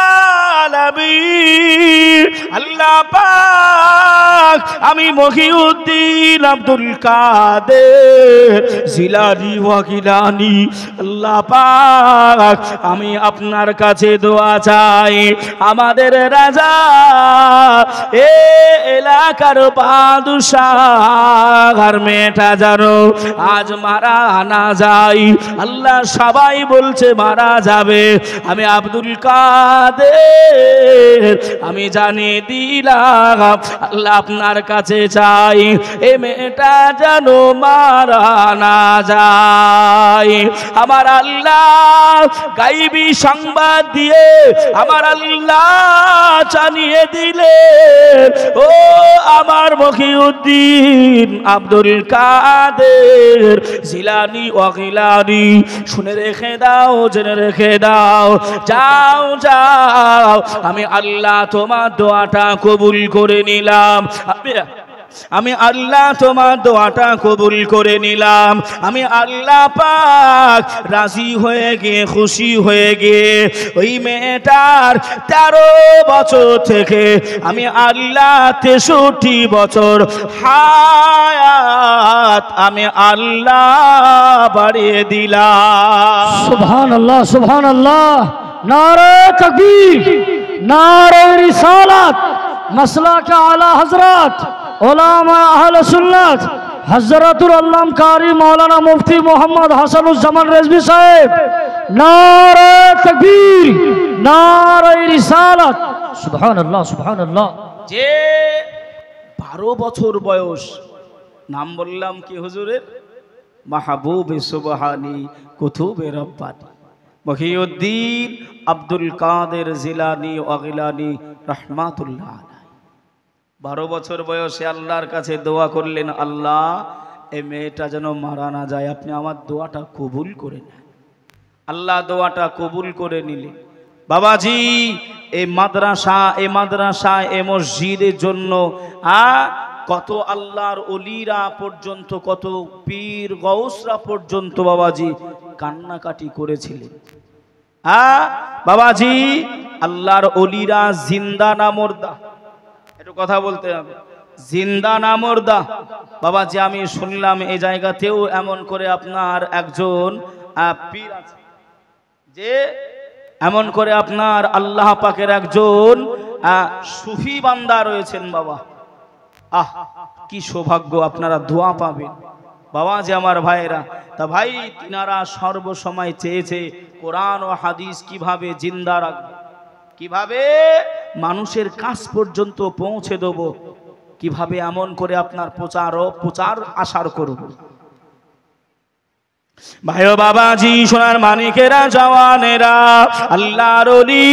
আলামিন আল্লাহ পাক আমি মহিউদ্দিন আব্দুল কাদের জিলানী ওয়াকিলানী আল্লাহ পাক আমি আপনার কাছে দোয়া চাই আমাদের রাজা এ এলাকার বাদশাহ আর মেয়েটা জানো আজ মারা না যায় আল্লাহ সবাই বলছে মারা যাবে আমি আব্দুল কাদের আমি জানি দিলাম আল্লাহ আপনার কাছে চাই এ মেয়েটা যেন মারা না যায় আমার আল্লাহ গাইবী সংবাদ দিয়ে আমার আল্লাহ জানিয়ে দিলেন ও আমার মহিউদ্দিন আব্দুল কাদের জিলানী ওয়াকিলানী শুনে রেখে দাও জেনে রেখে দাও যাও যাও আমি আল্লাহ তোমার দোয়াটা কবুল করে নিলাম আমি আল্লাহ তোমার দোয়াটা কবুল করে নিলাম আমি আল্লাহ পাক রাজি হয়ে গিয়ে খুশি হয়ে গিয়ে ওই মেয়েটার 13 বছর থেকে আমি আল্লাহ 63 বছর হায়াত আমি আল্লাহ বাড়িয়ে দিলাম সুবহানাল্লাহ সুবহানাল্লাহ নারে তাকবীর নারে রিসালাত মাসলাক আলা হযরত উলামা আহলে সুন্নাত হযরতুল আল্লাম কারি মাওলানা মুফতি মোহাম্মদ হাসানুজ্জামান রেজভী সাহেব নারে তাকবীর নারে রিসালাত সুবহানাল্লাহ সুবহানাল্লাহ যে 12 বছর বয়স নাম বললাম কি হুজুরের মাহবুব সুবহানী কুতুবে রব্বানী মহিউদ্দিন আব্দুল কাদের জিলানী ওয়াকিলানী রাহমাতুল্লাহ আলাইহি 12 বছর বয়সে আল্লাহর কাছে দোয়া করলেন আল্লাহ এই মেয়েটা যেন মারা না যায় আপনি আমার দোয়াটা কবুল করে নেন আল্লাহ দোয়াটা কবুল করে নিলেন বাবাজি এই মাদ্রাসা এই মসজিদের জন্য কত আল্লাহর ওলিরা পর্যন্ত কত পীর গৌসরা পর্যন্ত বাবাজি কান্নাকাটি করেছিলেন বাবাজি আল্লাহর ওলিরা জিন্দা না মুর্দা একটু কথা বলতে হবে জিন্দা না মুর্দা বাবাজি আমি শুনলাম এই জায়গাতেও এমন করে আপনার একজন পীর আছে যে এমন করে আপনার আল্লাহ পাকের একজন সুফি বান্দা রয়েছেন বাবা। আহ কি সৌভাগ্য, আপনারা দোয়া পাবেন বাবা যে আমার ভাইয়েরা। তা ভাই তিনারা সর্বসময় চেয়েছে কোরআন ও হাদিস কিভাবে জিন্দা রাখবো, কিভাবে মানুষের কাছ পর্যন্ত পৌঁছে দেব, কিভাবে এমন করে আপনার প্রচার আসার করব। ভাই ও বাবাজি সোনার মানিকেরা জওয়ানেরা, আল্লাহর ওলি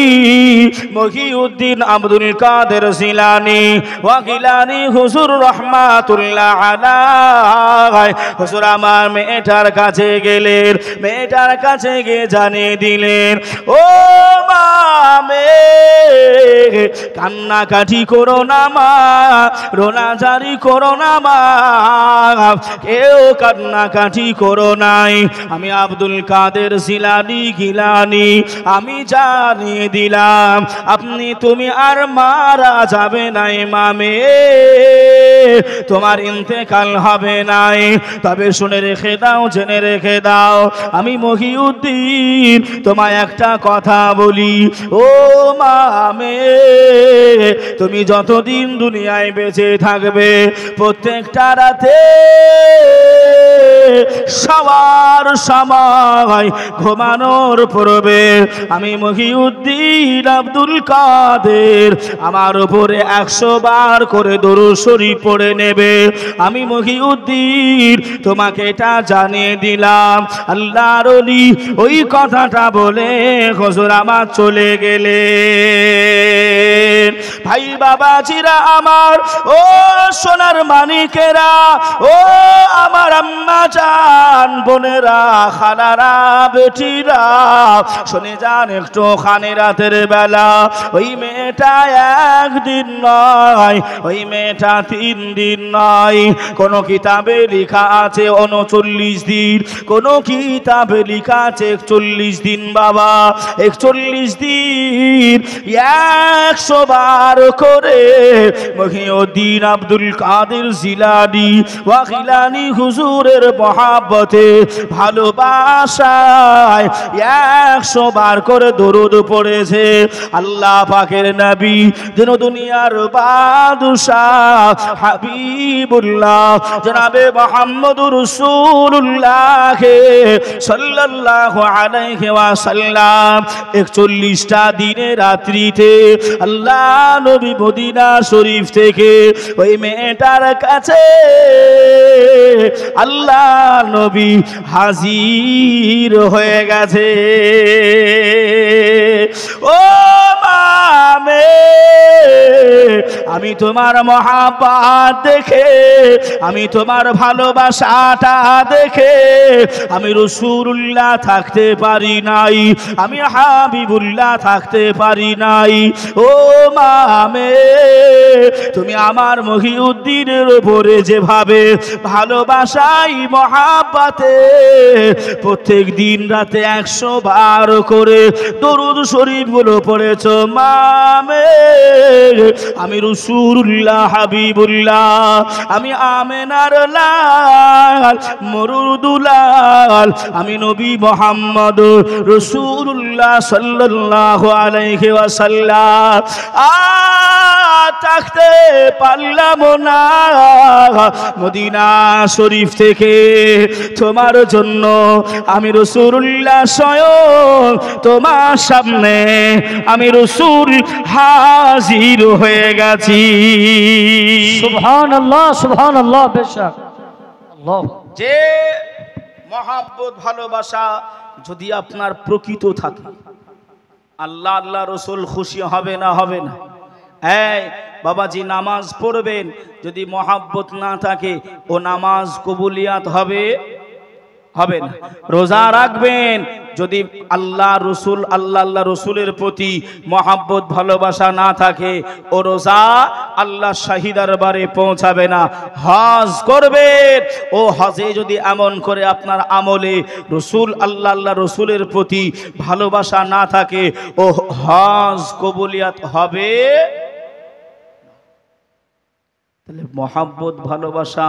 মহিউদ্দিন আব্দুল কাদের জিলানী ওয়া গিলানী হুজুর রাহমাতুল্লাহ আলাইহি হুজুর আমার মেয়েটার কাছে গেলেন, মেয়েটার কাছে গিয়ে জানিয়ে দিলেন, ও মা কান্নাকাটি করো না মা, রোনাজারি করো না মা, কেউ কান্নাকাটি করো নাই। আমি আব্দুল কাদের জিলানী গিলানী আমি জানিয়ে দিলাম তুমি আর মারা যাবে নাই মামে, তোমার ইন্তেকাল হবে নাই। তবে শুনে রেখে দাও, জেনে রেখে দাও, আমি মহিউদ্দিন তোমায় একটা কথা বলি, ও মামে তুমি যতদিন দুনিয়ায় বেঁচে থাকবে প্রত্যেকটা রাতে সবার সময় ঘুমানোর পূর্বে আমি মহিউদ্দিন আব্দুল কাদের আমার উপরে 100 বার করে দরুদ শরীফ পড়ে নেবে। আমি মহিউদ্দিন তোমাকে এটা জানিয়ে দিলাম। আল্লাহর ওলি ওই কথাটা বলে হুজুর আমার চলে গেলেন। ভাই বাবাজিরা আমার, ও সোনার মানিকেরা, ও আমার আম্মা জান বোনেরা, খালারা, বেটিরা, শুনে যান একটু খানে রাতের বেলা ওই মেয়েটা একদিন নয়, ওই মেয়েটা 3 দিন নয়, কোন কিতাবে লেখা আছে 39 দিন, কোন কিতাবে লেখা আছে 41 দিন বাবা। 41 দিন 100 বার করে মহিউদ্দিন আব্দুল কাদের জিলানী ওয়া গিলানী হুজুরের মহাব্বতে ভালোবাসায় 100 বার করে দরুদ পড়েছে। আল্লাহ পাকের নবী যেন দুনিয়ার বাদশাহ হাবিবুল্লাহ জনাবে মুহাম্মদুর রাসূলুল্লাহ সাল্লাল্লাহু আলাইহি ওয়াসাল্লাম 41টা দিনের রাত্রিতে আল্লাহ নবী মদিনা শরীফ থেকে ওই মেয়েটার কাছে আল্লাহ নবী হাজির হয়ে গেছে। ও মামে আমি তোমার মহাব্বত দেখে, আমি তোমার ভালোবাসাটা দেখে আমি রাসূলুল্লাহ থাকতে পারি নাই, আমি হাবিবুল্লাহ থাকতে পারি নাই। ও মামে তুমি আমার মহিউদ্দিনের উপরে যেভাবে ভালোবাসাই মহাব্বতে প্রত্যেক দিন রাতে 100 বার করে দরুদ শরীফ গুলো পড়েছ মামে, আমি রাসূলুল্লাহ হাবিবুল্লাহ, আমি আমেনার লাল মরুদুলাল, আমি নবী মুহাম্মদ রাসূলুল্লাহ সাল্লাল্লাহু আলাইহি ওয়াসাল্লাম থাকতে পারলাম না মদিনা শরীফ থেকে তোমার জন্য আমি রাসূলুল্লাহ স্বয়ং তোমার সামনে আমি রাসূল হাজির হয়ে গেছি। সুবহানাল্লাহ সুবহানাল্লাহ। বেশক আল্লাহ যে মহাব্বত ভালোবাসা যদি আপনার প্রকৃত থাকে আল্লাহ আল্লাহ রাসূল খুশি হবে না? হবে না? এই বাবাজি নামাজ পড়বেন, যদি মহাব্বত না থাকে ও নামাজ কবুলিয়াত হবে হবে না। রোজা রাখবেন, যদি আল্লাহ রসুল আল্লাহ রসুলের প্রতি মহাব্বত ভালোবাসা না থাকে ও রোজা আল্লাহ শাহী দরবারে পৌঁছাবে না। হজ করবেন, ও হজে যদি এমন করে আপনার আমলে রসুল আল্লাহ রসুলের প্রতি ভালোবাসা না থাকে ও হজ কবুলিয়াত হবে। তাহলে মহাব্বত ভালোবাসা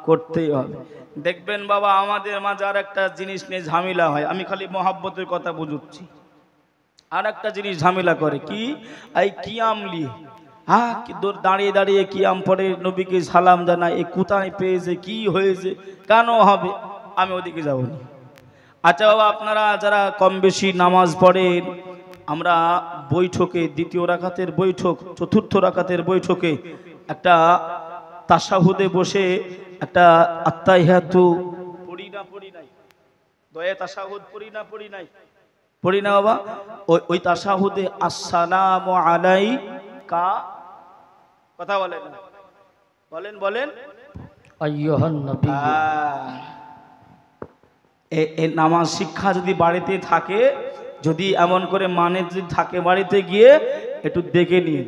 করতেই হবে। দেখবেন বাবা আমাদের মাঝে আর একটা জিনিস নিয়ে ঝামেলা হয়, আমি খালি মহাব্বতের কথা বুঝুচ্ছি। আর একটা জিনিস ঝামেলা করে কি, এই কিয়াম লিয়ে, হ্যাঁ দাঁড়িয়ে দাঁড়িয়ে কিয়াম পড়ে, নবীকে সালাম জানায়, এ কোথায় পেয়েছে, কি হয়েছে, কেন হবে, আমি ওদিকে যাব না। আচ্ছা বাবা, আপনারা যারা কম বেশি নামাজ পড়েন, আমরা বৈঠকে, দ্বিতীয় রাকাতের বৈঠক, চতুর্থ রাকাতের বৈঠকে একটা তাশাহুদে বসে একটা আত্তাহিয়াতু পড়ি নাই, দয়া তাশাহুদ পড়ি না বাবা। ওই তাশাহুদে আসসালামু আলাইকা, কথা বলেন আইয়ুহান নবী। এই নামাজ শিক্ষা যদি বাড়িতে থাকে, যদি এমন করে মানে যদি থাকে, বাড়িতে গিয়ে একটু দেখে নিন।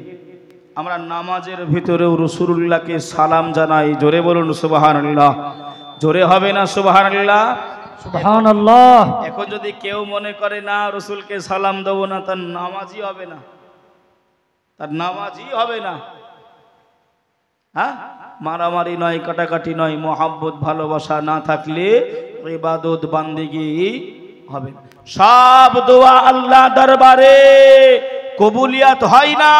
আমরা নামাজের ভিতরেও রাসূলুল্লাহকে সালাম জানাই, জোরে বলুন সুবহানাল্লাহ, জোরে হবে না সুবহানাল্লাহ? সুবহানাল্লাহ। এখন যদি কেউ মনে করে না রাসূলকে সালাম দেব না, তার নামাজই হবে না, হ্যাঁ, মারামারি নয়, কাটাকাটি নয়, মোহাব্বত ভালোবাসা না থাকলে ইবাদত বান্দেগি হবে। সব দোয়া আল্লাহ দরবারে কবুলিয়াত হয় না,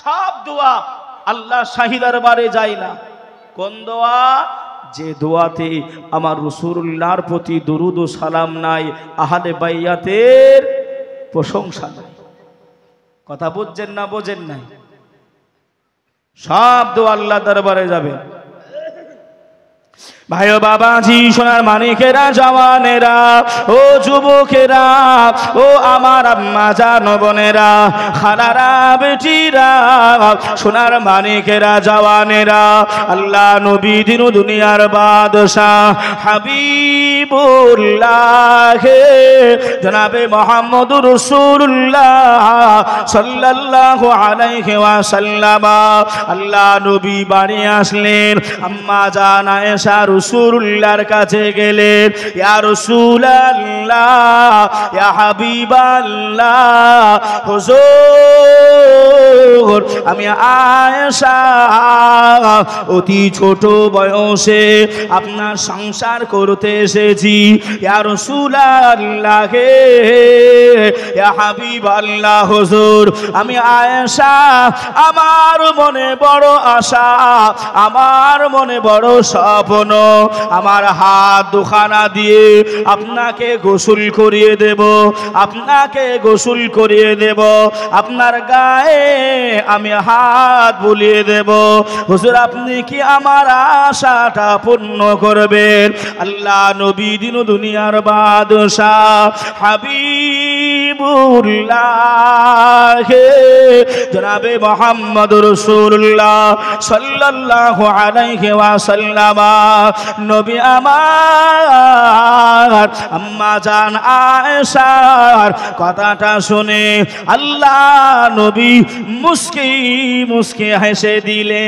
সব দোয়া আল্লাহ শাহী দরবারে যায় না। কোন দোয়া? যে দোয়াতে আমার রাসূলুল্লাহর প্রতি দরুদ ও সালাম নাই, আহলে বাইয়াতের প্রশংসা নাই। কথা বুঝছেন না বোঝেন নাই? সব দোয়া আল্লাহ দরবারে যাবে। ভাই ও বাবাজি, সোনার মানিকেরা, জওয়ানেরা, ও যুবকেরা, ও আমার আম্মা জান বোনেরা, খালারা, বেটিরা, সোনার মানিকেরা, জওয়ানেরা, আল্লাহ নবী দিন দুনিয়ার বাদশাহ হাবিবুল্লাহ জনাবে মুহাম্মদুর রাসূলুল্লাহ সাল্লাল্লাহু আলাইহি ওয়াসাল্লাম, আল্লাহ নবী বাড়ি আসলেন। আম্মা জান আয়েশা রাসূলুল্লাহর কাছে গেলেন, ইয়া রাসূলুল্লাহ, ইয়া হাবিবাল্লাহ, হুজুর আমি আয়েশা অতি ছোট বয়সে আপনার সংসার করতে এসেছি। ইয়া রাসূলুল্লাহ, ইয়া হাবিবাল্লাহ, হুজুর আমি আয়েশা, আমার মনে বড় আশা, আমার মনে বড় স্বপ্ন, আমার হাত দুখানা দিয়ে আপনাকে গোসল করিয়ে দেব, আপনার গায়ে আমি হাত বুলিয়ে দেব। হুজুর আপনি কি আমার আশাটা পূর্ণ করবেন? আল্লাহ নবী দিন দুনিয়ার বাদশাহ হাবিবুল্লাহ জনাবে মুহাম্মদুর রাসূলুল্লাহ সাল্লাল্লাহু আলাইহি ওয়াসাল্লাম, নবী আমার আম্মা জান আয়েশার কথাটা শুনে আল্লাহ নবী মুস্কি মুস্কি হেসে দিলে।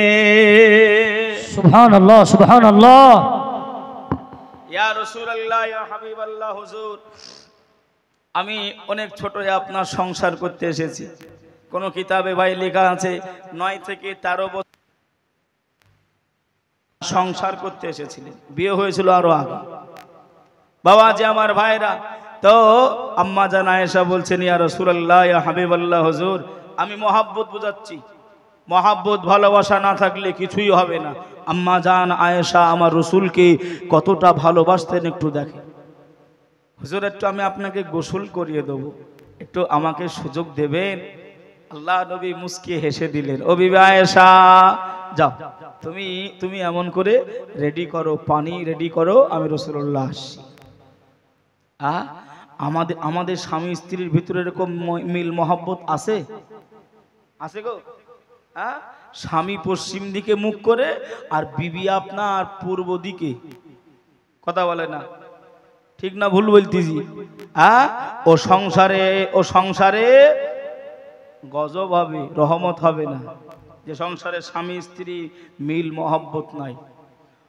সুবহানাল্লাহ, সুবহানাল্লাহ। ইয়া রাসূলুল্লাহ, ইয়া হাবিবাল্লাহ, হুজুর আমি অনেক ছোট আপনার সংসার করতে এসেছি। কোন কিতাবে ভাই লেখা আছে 9 থেকে 13 বছর সংসার করতে এসেছিলেন, বিয়ে হয়েছিল আরো আগে। বাবা যে আমার ভাইরা, তো আম্মা জান আয়েশা বলছেন, ইয়া রাসূলুল্লাহ, ইয়া হাবিবাল্লাহ, হুজুর আমি মহব্বত বুঝাচ্ছি, মহব্বত ভালোবাসা না থাকলে কিছুই হবে না। আম্মা জান আয়েশা আমার রাসূলকে কতটা ভালোবাসতেন একটু দেখেন। হুজুর একটু আমি আপনাকে গোসল করিয়ে দেব, একটু আমাকে সুযোগ দেবেন? আল্লাহ নবী মুস্কি হেসে দিলেন, ও বিবি আয়েশা যাও, তুমি এমন করে রেডি করো, পানি রেডি করো, আমি রাসূলুল্লাহ আসছি। আমাদের স্বামী স্ত্রীর ভিতরে এরকম মিল মহব্বত আছে গো? স্বামী পশ্চিম দিকে মুখ করে আর বিবি আপনার পূর্ব দিকে, কথা বলে না, ঠিক না ভুল বলতেছি? ও সংসারে গজব হবে, রহমত হবে না। যে সংসারে স্বামী স্ত্রী মিল মহব্বত নাই।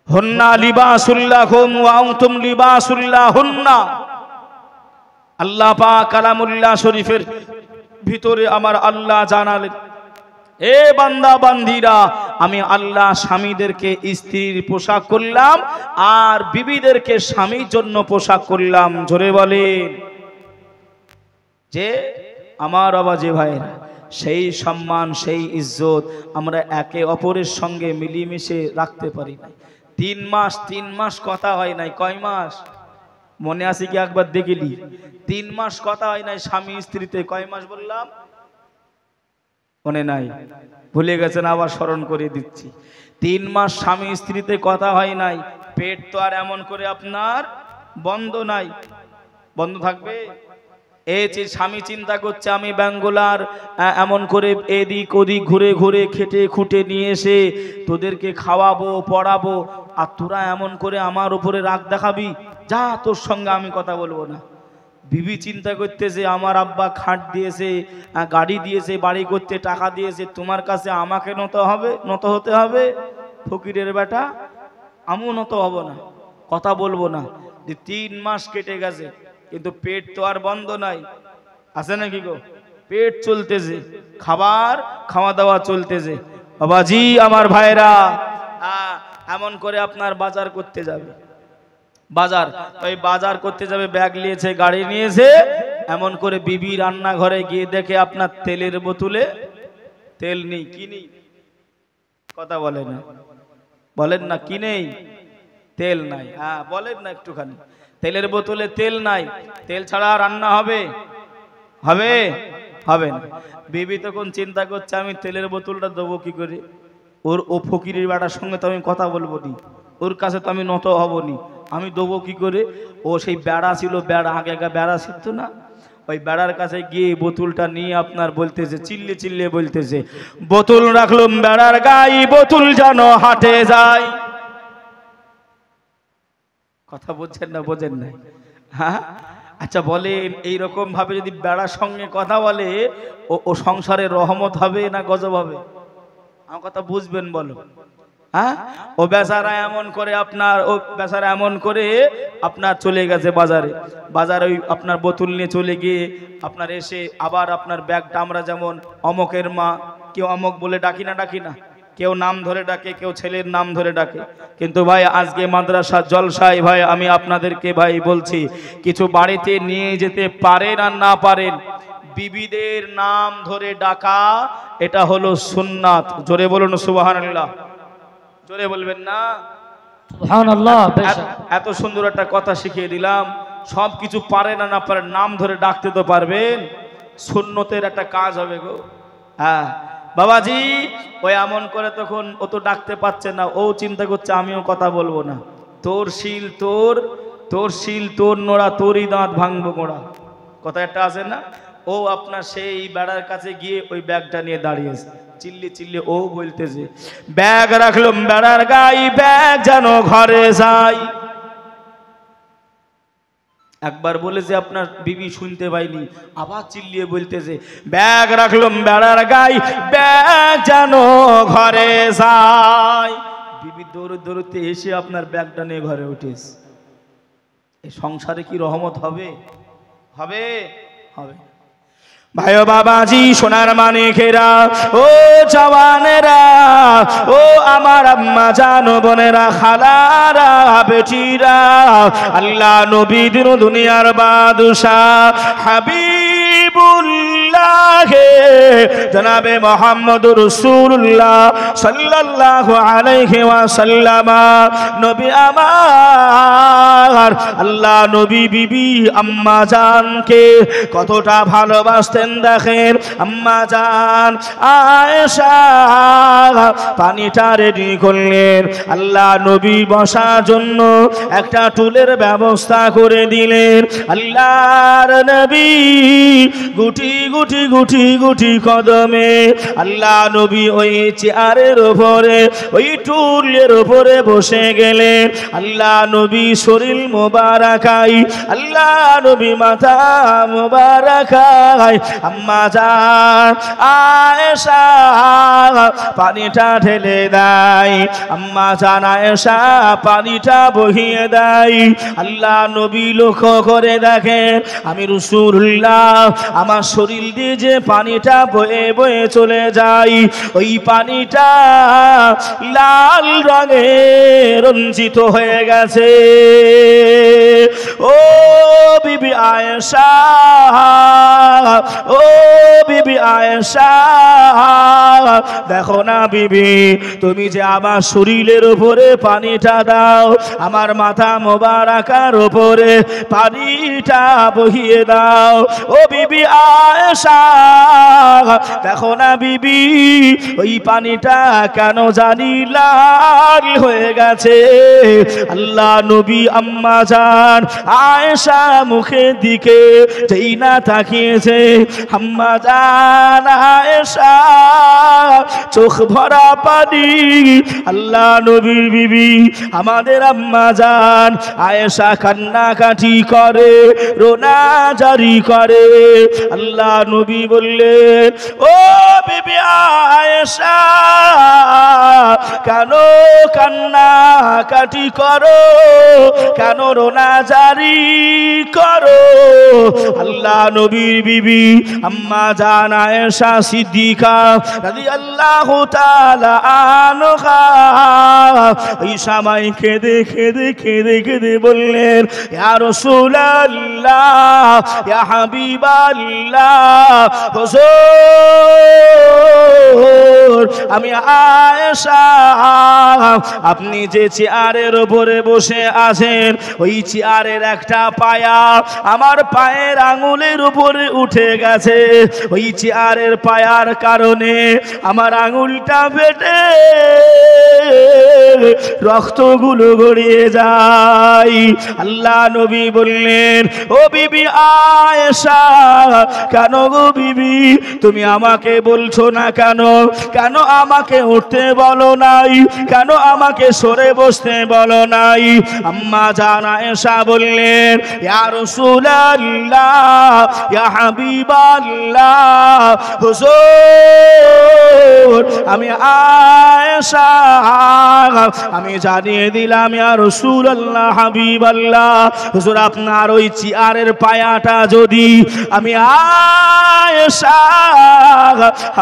হুন্না লিবাসুল্লাহুম ওয়া আনতুম লিবাসুল্লাহুন্না, আল্লাহ পাক কালামুল্লাহ শরীফের ভিতরে আমার আল্লাহ জানালেন, এ বান্দা বান্দিরা, আমি আল্লাহ স্বামীদেরকে স্ত্রীর পোশাক করলাম আর বিবিদেরকে স্বামীর জন্য পোশাক করলাম। জোরে বলেন। যে আমার বাবা যে ভাইরা, সেই সম্মান সেই ইজ্জত আমরা একে অপরের সঙ্গে মিলিমিশে রাখতে পারি না। 3 মাস কথা হয় নাই। কয় মাস মনে আছে কি একবার দেখিলি? 3 মাস কথা হয় নাই স্বামী স্ত্রীতে। কয় মাস বললাম? মনে নাই, ভুলে গেছেন, আবার স্মরণ করে দিচ্ছি। 3 মাস স্বামী স্ত্রীতে কথা হয় নাই। পেট তো আর এমন করে আপনার বন্ধ নাই, বন্ধ থাকবে? এই যে স্বামী চিন্তা করছে আমি ব্যাঙ্গোলার এমন করে এদিক ওদিক ঘুরে ঘুরে খেটে খুঁটে নিয়ে এসে তোদেরকে খাওয়াবো পড়াবো, আর তোরা এমন করে আমার উপরে রাগ দেখাবি, যা তোর সঙ্গে আমি কথা বলবো না। বিবি চিন্তা করতেছে আমার আব্বা খাট দিয়েছে, গাড়ি দিয়েছে, বাড়ি করতে টাকা দিয়েছে, তোমার কাছে আমাকে নত হতে হবে? ফকিরের বেটা, আমিও নত হব না, কথা বলবো না। যে 3 মাস কেটে গেছে কিন্তু পেট তো আর বন্ধ নাই, আছে নাকি গো? পেট চলতেছে, খাওয়া দাওয়া চলতেছে। বাবাজি আমার ভাইরা, এমন করে আপনার বাজার করতে যাবে, ওই বাজার করতে যাবে, ব্যাগ নিয়েছে, গাড়ি নিয়েছে, এমন করে বিবি রান্নাঘরে গিয়ে দেখে আপনার তেলের বোতলে তেল নেই। কি নেই? কথা বলেন না, কি নেই? তেল নাই। হ্যাঁ বলেন না একটুখানি। তেলের বোতলে তেল নাই। তেল ছাড়া রান্না হবে? না। বিবি তখন চিন্তা করছে আমি তেলের বোতলটা দেবো কি করে? ও ফকিরের বেটার সঙ্গে তো আমি কথা বলবো নি, ওর কাছে তো আমি নত হব নি, আমি দেবো কি করে? ও সেই বেড়া ছিল, আগে বেড়া ছিল না, ওই বেড়ার কাছে গিয়ে বোতলটা নিয়ে আপনার বলতেছে, চিল্লে বলতেছে, বোতল রাখলাম বেড়ার গায়ে, বোতল যেন হাটে যায়। কথা বলছেন না? বোঝেন না? হ্যাঁ আচ্ছা বলেন, এইরকম ভাবে যদি বেড়ার সঙ্গে কথা বলে ও সংসারে রহমত হবে না গজব হবে? আমার কথা বুঝবেন বলো। হ্যাঁ ও বেচারা এমন করে আপনার চলে গেছে বাজারে ওই আপনার বোতল নিয়ে চলে গিয়ে আপনার এসে আবার আপনার ব্যাগটা, আমরা যেমন অমকের মা, কেউ অমক বলে ডাকি না, কেউ নাম ধরে ডাকে, কেউ ছেলের নাম ধরে ডাকে। কিন্তু ভাই আজকে মাদ্রাসা জলসায় ভাই আমি আপনাদেরকে ভাই বলছি, কিছু বাড়িতে নিয়ে যেতে পারেন আর না পারেন, বিবিদের নাম ধরে ডাকা এটা হলো সুন্নাত। জোরে বলুন সুবহানাল্লাহ। জোরে বলবেন না? সুবহানাল্লাহ। এত সুন্দর একটা কথা শিখিয়ে দিলাম, সব কিছু পারেন আর না পারেন, নাম ধরে ডাকতে তো পারবেন, সুন্নতের একটা কাজ হবে গো। হ্যাঁ বাবাজি, ওই এমন করে তখন ও তো ডাকতে পারছে না, ও চিন্তা করছে আমিও কথা বলবো না, তোর শিল তোর নোড়া, তোরই দাঁত ভাঙবো গোড়া, কথা একটা আছে না? ও আপনার সেই বেড়ার কাছে গিয়ে ওই ব্যাগটা নিয়ে দাঁড়িয়েছে, চিল্লি ও বলতেছে, ব্যাগ রাখলাম বেড়ার গাই, ব্যাগ যেন ঘরে যাই। একবার বলেছে আপনার বিবি শুনতে পাইনি, আবার চিল্লিয়ে বলতেছে, ব্যাগ রাখলাম বেড়ার গাই, ব্যাগ যেন ঘরে যাই। বিবি দৌড়তে এসে আপনার ব্যাগটা নিয়ে ঘরে উঠেছে। এই সংসারে কি রহমত হবে? ভাই ও বাবাজি, সোনার মানিকেরা, ও জওয়ানেরা, ও আমার আম্মা জানো বোনেরা, খালারা, বেটিরা, আল্লাহ নবী দিন দুনিয়ার বাদশাহ হাবিবুল্লাহ জনাবে মুহাম্মদুর রাসূলুল্লাহ সাল্লাল্লাহু আলাইহি ওয়াসাল্লাম, নবী আমার আল্লাহ নবী বিবি আম্মা জানকে কতটা ভালোবাসতেন দেখেন। আম্মা জান আয়েশা পানিটা রেডি করলেন, আল্লাহ নবী বসার জন্য একটা টুলের ব্যবস্থা করে দিলেন। আল্লাহর নবী গুটি কদমে আল্লাহ নবী ওই চেয়ারের উপরে, ওই টুলের উপরে বসে গেলেন। আল্লাহ নবী শরীর মোবারকাই, আল্লাহ নবী মাথা মোবারকাই আম্মা জান আয়েশা পানিটা ঢেলে দেয়, আম্মা জান আয়েশা পানিটা বহিয়ে দেয়। আল্লাহ নবী লক্ষ্য করে দেখেন, আমি রাসূলুল্লাহ আমার শরীর দিয়ে যে পানিটা বয়ে চলে যায়, ওই পানিটা লাল রঙে রঞ্জিত হয়ে গেছে। ও বিবি আয়েশা, ও বিবি আয়েশা, দেখো না বিবি, তুমি যে আমার শরীরের উপরে পানিটা দাও, আমার মাথা মোবারকার উপরে পানিটা বহিয়ে দাও। ও বিবি আয়েশা, দেখো না বিবি, ওই পানিটা কেন জানি লাল হয়ে গেছে। আল্লাহ নবী আম্মা জান আয়েশা মুখের দিকে যেই না তাকিয়েছে, আম্মা জান আয়েশা চোখ ভরা পানি। আল্লাহ নবীর বিবি আমাদের আম্মা জান আয়েশা কান্নাকাটি করে, রোনা জারি করে। আল্লাহ নবী বললেন, ও বিবি আয়েশা, কেন কান্নাকাটি করো, কেন রোনা জারি করো? আল্লাহ নবীর বিবি আম্মা জান আয়েশা সিদ্দিকা রাদিয়াল্লাহু তাআলা আনহা এই সময় কেঁদে কেঁদে কেঁদে কেঁদে বললেন, ইয়া রাসূলুল্লাহ, ইয়া হাবিবাল্লাহ, হুজুর আমি আয়েশা, আপনি যে চেয়ারের উপরে বসে আছেন, ওই চেয়ারের একটা পায়া আমার পায়ের আঙুলের উপরে উঠে গেছে। ওই চেয়ারের পায়ার কারণে আমার আঙুলটা ফেটে রক্তগুলো গড়িয়ে যায়। আল্লাহ নবী বললেন, ও বিবি আয়েশা, কেন গো বিবি, তুমি আমাকে বলছো না কেন? কেন আমাকে উঠতে বলো নাই? কেন আমাকে সরে বসতে বলো নাই? আম্মা জান আয়েশা বললেন, ইয়া রাসূলুল্লাহ, ইয়া হাবিবাল্লাহ, হুজুর আমি আয়েশা, আমি জানিয়ে দিলাম, ইয়া রাসূলুল্লাহ, হাবিবাল্লাহ, হুজুর আপনার ওই চেয়ারের পায়াটা যদি আমি আয়েশা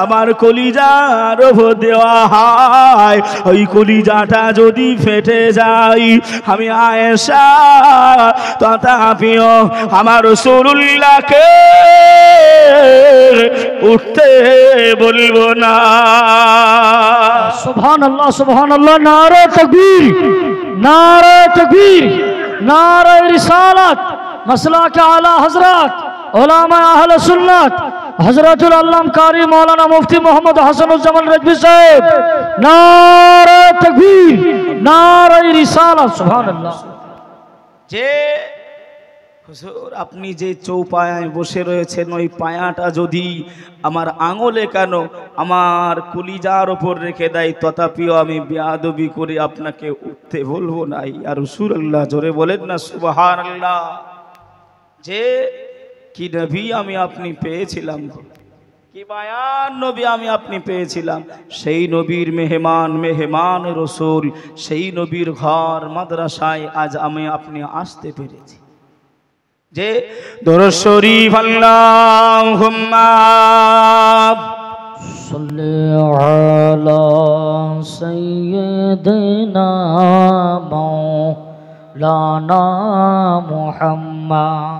আমার কলিজার উপর দেওয়া হয়, ওই কলিজাটা যদি ফেটে যায়, আমি আয়েশা তথাপিও আমার রাসূলুল্লাহকে উঠতে বলবো না। সুবহানাল্লাহ, সুবহানাল্লাহ, নারে তাকবীর, নারে তাকবীর, নারে রিসালাত, মাসলাকে আলা হযরত উলামা আহলে সুন্নাত হযরতুল আল্লাম কারি মাওলানা মুফতি মোহাম্মদ হাসানুজ্জামান রাজভী সাহেব, নারে তাকবীর, নারে রিসালাত। সুবহানাল্লাহ। যে হুজুর আপনি যে চৌপায়ায় বসে রয়েছেন, ওই পায়াটা যদি আমার আঙুলে কেন আমার কলিজার ওপর রেখে দেয়, তথাপিও আমি বেয়াদবি করে আপনাকে উঠতে বলবো না। ইয়া রাসূলুল্লাহ, জোরে বলেন না সুবহানাল্লাহ। যে কি নবী আমি আপনি পেয়েছিলাম, কি বায়ান নবী আমি আপনি পেয়েছিলাম, সেই নবীর মেহমান, মেহমান রসুল, সেই নবীর ঘর মাদ্রাসায় আজ আমি আপনি আসতে পেরেছি। যে দরুদ শরীফ আল্লাহুম্মা সাল্লি আলা সাইয়্যিদিনা মাওলানা মুহাম্মদ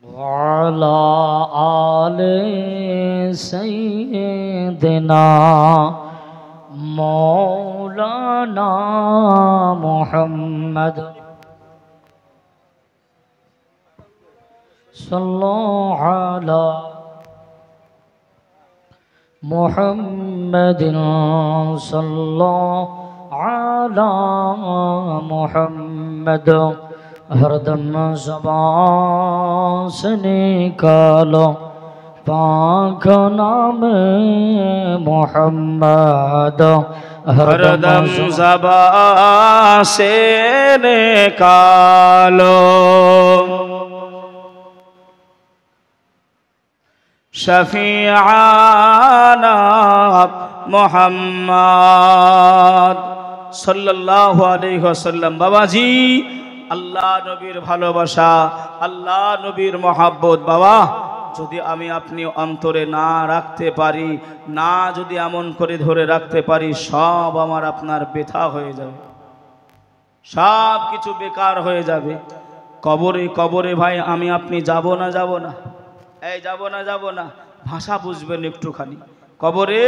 وعلى آل سيدنا مولانا محمد صلى على محمد صلى على محمد हरदम ज़बान से निकालो पाक नाम मोहम्मद, हरदम ज़बान से निकालो शफीआना मोहम्मद सल्लल्लाहु अलैहि वसल्लम। बाबाजी আল্লাহ নবীর ভালোবাসা, আল্লাহ নবীর মহাব্বত, বাবা যদি আমি আপনি অন্তরে না রাখতে পারি, না যদি এমন করে ধরে রাখতে পারি, সব আমার আপনার বৃথা হয়ে যাবে, সব কিছু বেকার হয়ে যাবে। কবরে কবরে ভাই আমি আপনি যাব না যাব না? এই যাব না যাব না? ভাষা বুঝবেন একটুখানি। কবরে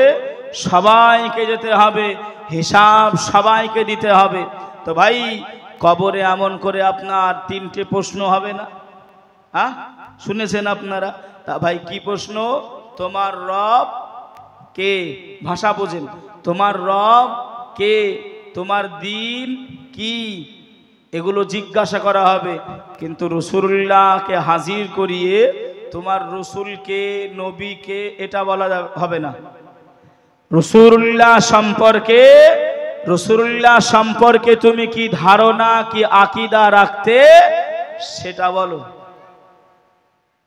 সবাইকে যেতে হবে, হিসাব সবাইকে দিতে হবে। তো ভাই কবরে এমন করে আপনার তিনটে প্রশ্ন হবে না? হ্যাঁ, শুনেছেন আপনারা? তা ভাই কি প্রশ্ন? তোমার রব কে? ভাষা বোঝেন। তোমার রব কে? তোমার দিন কি? এগুলো জিজ্ঞাসা করা হবে। কিন্তু রাসূলুল্লাহকে হাজির করিয়ে তোমার রসুলকে, নবীকে এটা বলা হবে না। রাসূলুল্লাহ সম্পর্কে তুমি কি ধারণা, কি আকীদা রাখতে, সেটা বলো।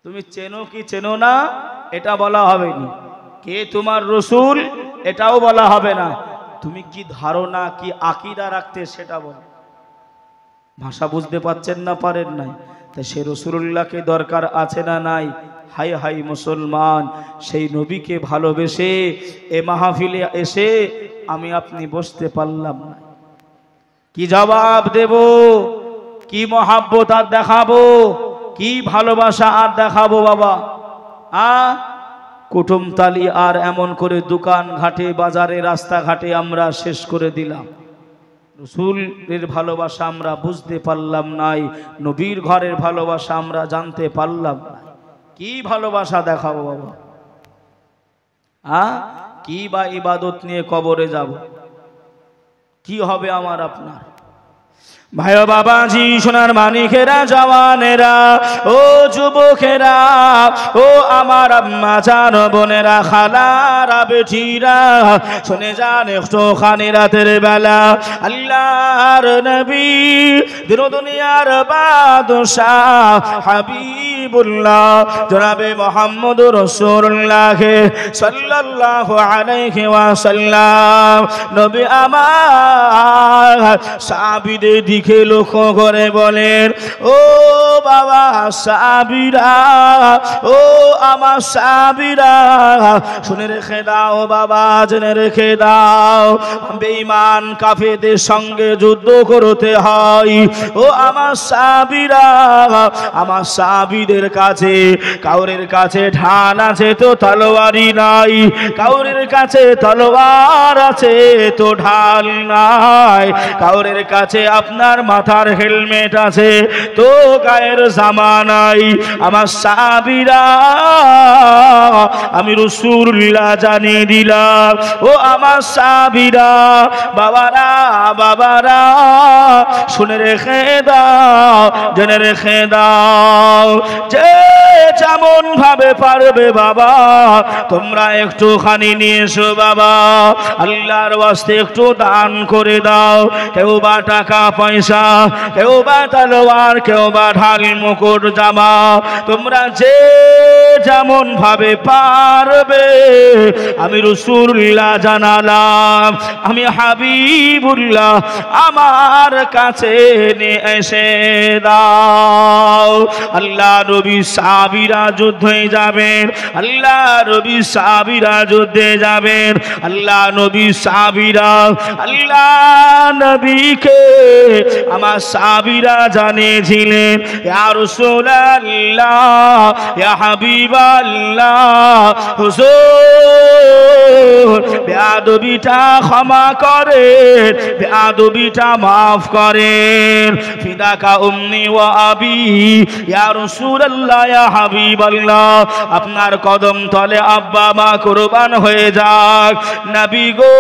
তুমি চেনো কি চেনো না এটা বলা হবে না। কে তোমার রসুল এটাও বলা হবে না। তুমি কি ধারণা, কি আকীদা রাখতে সেটা বলো। ভাষা বুঝতে পারছেন না, পারেন নাই? তাই সে রাসূলুল্লাহকে দরকার আছে না নাই? হাই হাই মুসলমান, সেই নবীকে ভালোবেসে এ মাহফিলে এসে আমি আপনি বসতে পারলাম না। কি জবাব দেব? কি মহাব্বত আর দেখাবো? কি ভালোবাসা আর দেখাবো বাবা? কুটুমতালি আর এমন করে দোকান ঘাটে, বাজারে, রাস্তাঘাটে আমরা শেষ করে দিলাম। রাসূলের ভালোবাসা আমরা বুঝতে পারলাম নাই, নবীর ঘরের ভালোবাসা আমরা জানতে পারলাম না। কি ভালোবাসা দেখাবো বাবা? কি বা ইবাদত নিয়ে কবরে যাব? কি হবে আমার আপনার? ভাই বাবাজি, সোনার মানিকেরা, জওয়ানেরা, ও যুবকেরা, ও আমার আম্মা জান, বোনেরা, খালারা, বেটিরা, শুনে যান একটুখানি রাতের বেলা আল্লাহর নবী, দিন দুনিয়ার বাদশাহ হাবিবুল্লাহ জনাবে মুহাম্মদুর রাসূলুল্লাহ সাল্লাল্লাহু আলাইহি ওয়াসাল্লাম নবী আমার সাহাবীদের দিকে লক্ষ্য করে বলেন, ও বাবা সাহাবীরা, ও আমার সাহাবীরা, শুনে রেখে দাও বাবা, জেনে রেখে দাও, বেঈমান কাফেরদের সঙ্গে যুদ্ধ করতে হয়। ও আমার সাহাবীরা, আমার সাহাবীদের কাছে কাউরের কাছে ঢাল আছে তো তলোয়ারি নাই, কাউরের কাছে তলোয়ার আছে তো ঢাল নাই, কাউরের কাছে আপনার মাথার হেলমেট আছে তো গায়ের জামা নাই। আমার সাহাবীরা, আমি রাসূলুল্লাহ জানিয়ে দিলাম, ও আমার সাহাবীরা, বাবারা, বাবারা, শুনে রেখে দাও, জেনে রেখে দাও, যে যেমন ভাবে পারবে বাবা তোমরা একটুখানি নিয়ে এসো বাবা, আল্লাহর ওয়াস্তে একটু দান করে দাও। কেউ বা টাকা পয়সা, কেউ বা তলোয়ার, কেউ বা ঢাল, মুকুট, জামা, তোমরা যে যেমন ভাবে পারবে আমি রাসূলুল্লাহ জানালাম, আমি হাবিবুল্লাহ আমার কাছে নিয়ে এসে দাও। আল্লাহ নবী সাহাবীরা যুদ্ধে যাবেন, আল্লাহ নবী সাহাবীরা যুদ্ধে যাবেন, আল্লাহ নবী সাহাবীরা আল্লাহ নবীকে আমার সাহাবীরা জানিয়েছিলেন, ইয়া রাসূলুল্লাহ, ইয়া হাবিবাল্লাহ, হুজুর বেয়াদবিটা ক্ষমা করেন, বেয়াদবিটা মাফ করেন, ফিদাকা উম্মি ওয়া আবি, ইয়া রাসূলুল্লাহ, ইয়া হাবিবাল্লাহ, আপনার কদম তলে আব্বা মা কুরবান হয়ে যাক। নবী গো,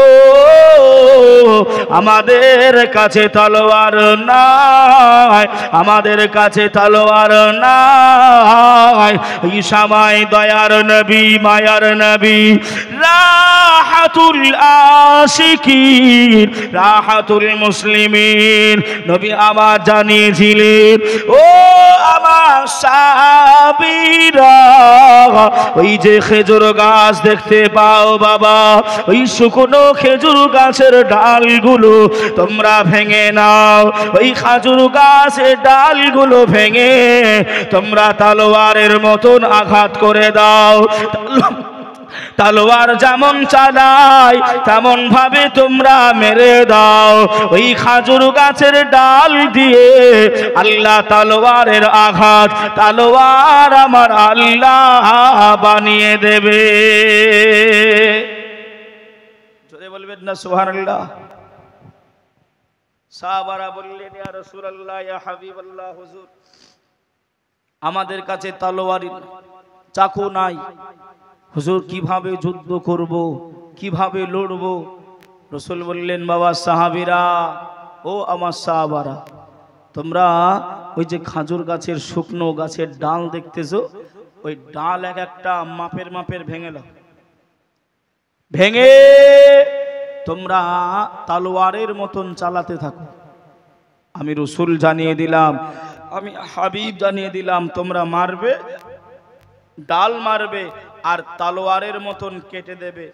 আমাদের কাছে তলোয়ার নাই, আমাদের কাছে তলোয়ার নাই, এই সময় দয়ার নবী, মায়ার নবী, রাহাতুল আশিকিন, রাহাতুল মুসলিমিন নবী আমার জানিয়েছিলেন, ও আমার সাহাবীরা, ওই যে খেজুর গাছ দেখতে পাও বাবা, ওই শুকনো খেজুর গাছের ডালগুলো তোমরা ভেঙে নাও। ওই খেজুর গাছের ডালগুলো ভেঙে তোমরা তলোয়ারের মতন আঘাত করে দাও। তলোয়ার যেমন চালায় তেমন ভাবে তোমরা মেরে দাও। ওই খাজুর গাছের ডাল দিয়ে আল্লাহ তলোয়ারের আঘাত তলোয়ার আমার আল্লাহ বানিয়ে দেবে। জোরে বলবেন না সুবহানাল্লাহ। সাহাবারা বললেন, ইয়া রাসূলুল্লাহ, ইয়া হাবিবাল্লাহ, হুজুর আমাদের কাছে তলোয়ার চাকু নাই, হুজুর কিভাবে যুদ্ধ করব, কিভাবে লড়ব? রাসূল বললেন, বাবা সাহাবীরা, ও আমার সাহাবারা, তোমরা ওই যে খাজুর গাছের শুকনো গাছের ডাল দেখতেছো, ওই ডাল এক একটা মাপের মাপের ভেঙে নাও, ভেঙে তোমরা তলোয়ারের মতন চালাতে থাকো। আমি রাসূল জানিয়ে দিলাম, আমি হাবিব জানিয়ে দিলাম, তোমরা মারবে, ডাল মারবে আর তলোয়ারের মতন কেটে দেবে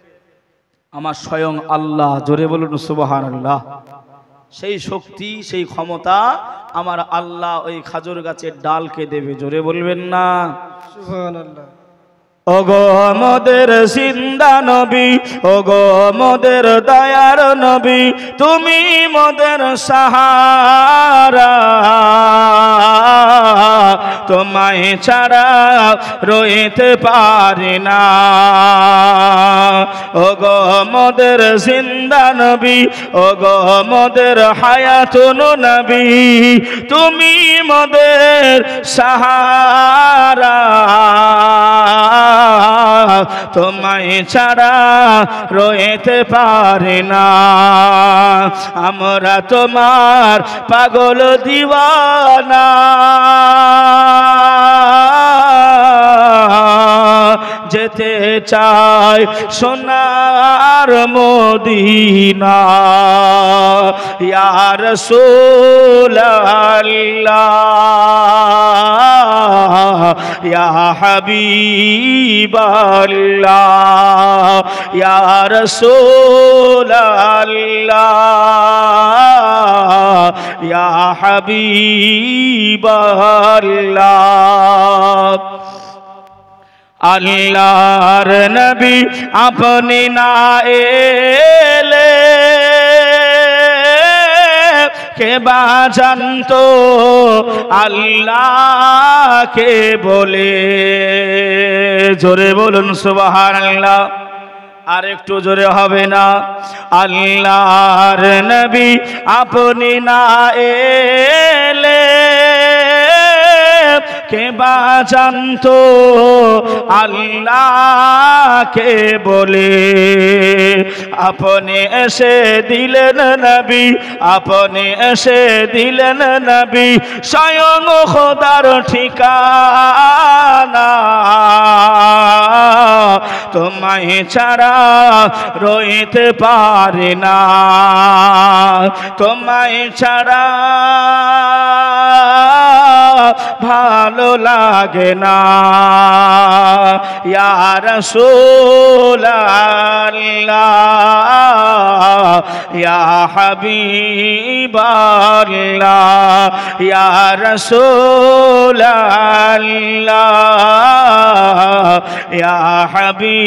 আমার স্বয়ং আল্লাহ। জোরে বলুন সুবহানাল্লাহ। সেই শক্তি, সেই ক্ষমতা আমার আল্লাহ ওই খাজুর গাছের ডালকে দেবে। জোরে বলবেন না সুবহানাল্লাহ। ওগো মোদের জিন্দা নবী, ওগো মোদের দয়ার নবী, তুমি মোদের সাহারা, তোমায় ছাড়া রইতে পারি না। ওগো মোদের জিন্দা নবী, ওগো মোদের হায়াতুন নবী, তুমি মোদের সাহারা, তোমায় ছাড়া রইতে পারি না। আমরা তোমার পাগল দিওয়ানা, যেতে চাই সোনার মদিনা। ইয়া রাসূলুল্লাহ, ইয়া হাবিবাল্লাহ, ইয়া রাসূলুল্লাহ, ইয়া হাবিবাল্লাহ। আল্লাহর নবী আপনি না এলে কে বা জানতো আল্লাহকে বলে। জোরে বলুন সুবহানাল্লাহ। আর একটু জোরে হবে না? আল্লাহর নবী আপনি না এলে কে বা জানতো আল্লাহকে বলে। আপনি এসে দিলেন নবী, আপনি এসে দিলেন নবী, স্বয়ং খোদার ঠিকানা। তোমায় ছাড়া রইতে পারি না, তোমায় ছাড়া ভালো লাগে না। ইয়া রাসূলুল্লাহ, ইয়া হাবিবাল্লাহ, ইয়া রাসূলুল্লাহ, ইয়া হাবিবাল্লাহ।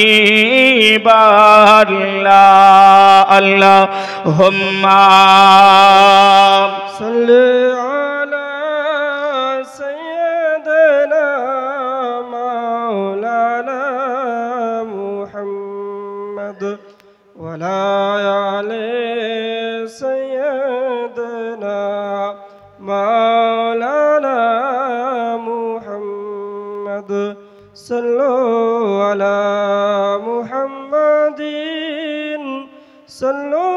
আল্লাহুম্মা সাল্লি আলা সাইয়্যিদিনা মাওলানা মুহাম্মদ ওয়া আলা আলি সাইয়্যিদিনা মাওলানা মুহাম্মদ। সাল্লু আলা মুহাম্মাদিন, সাল্লু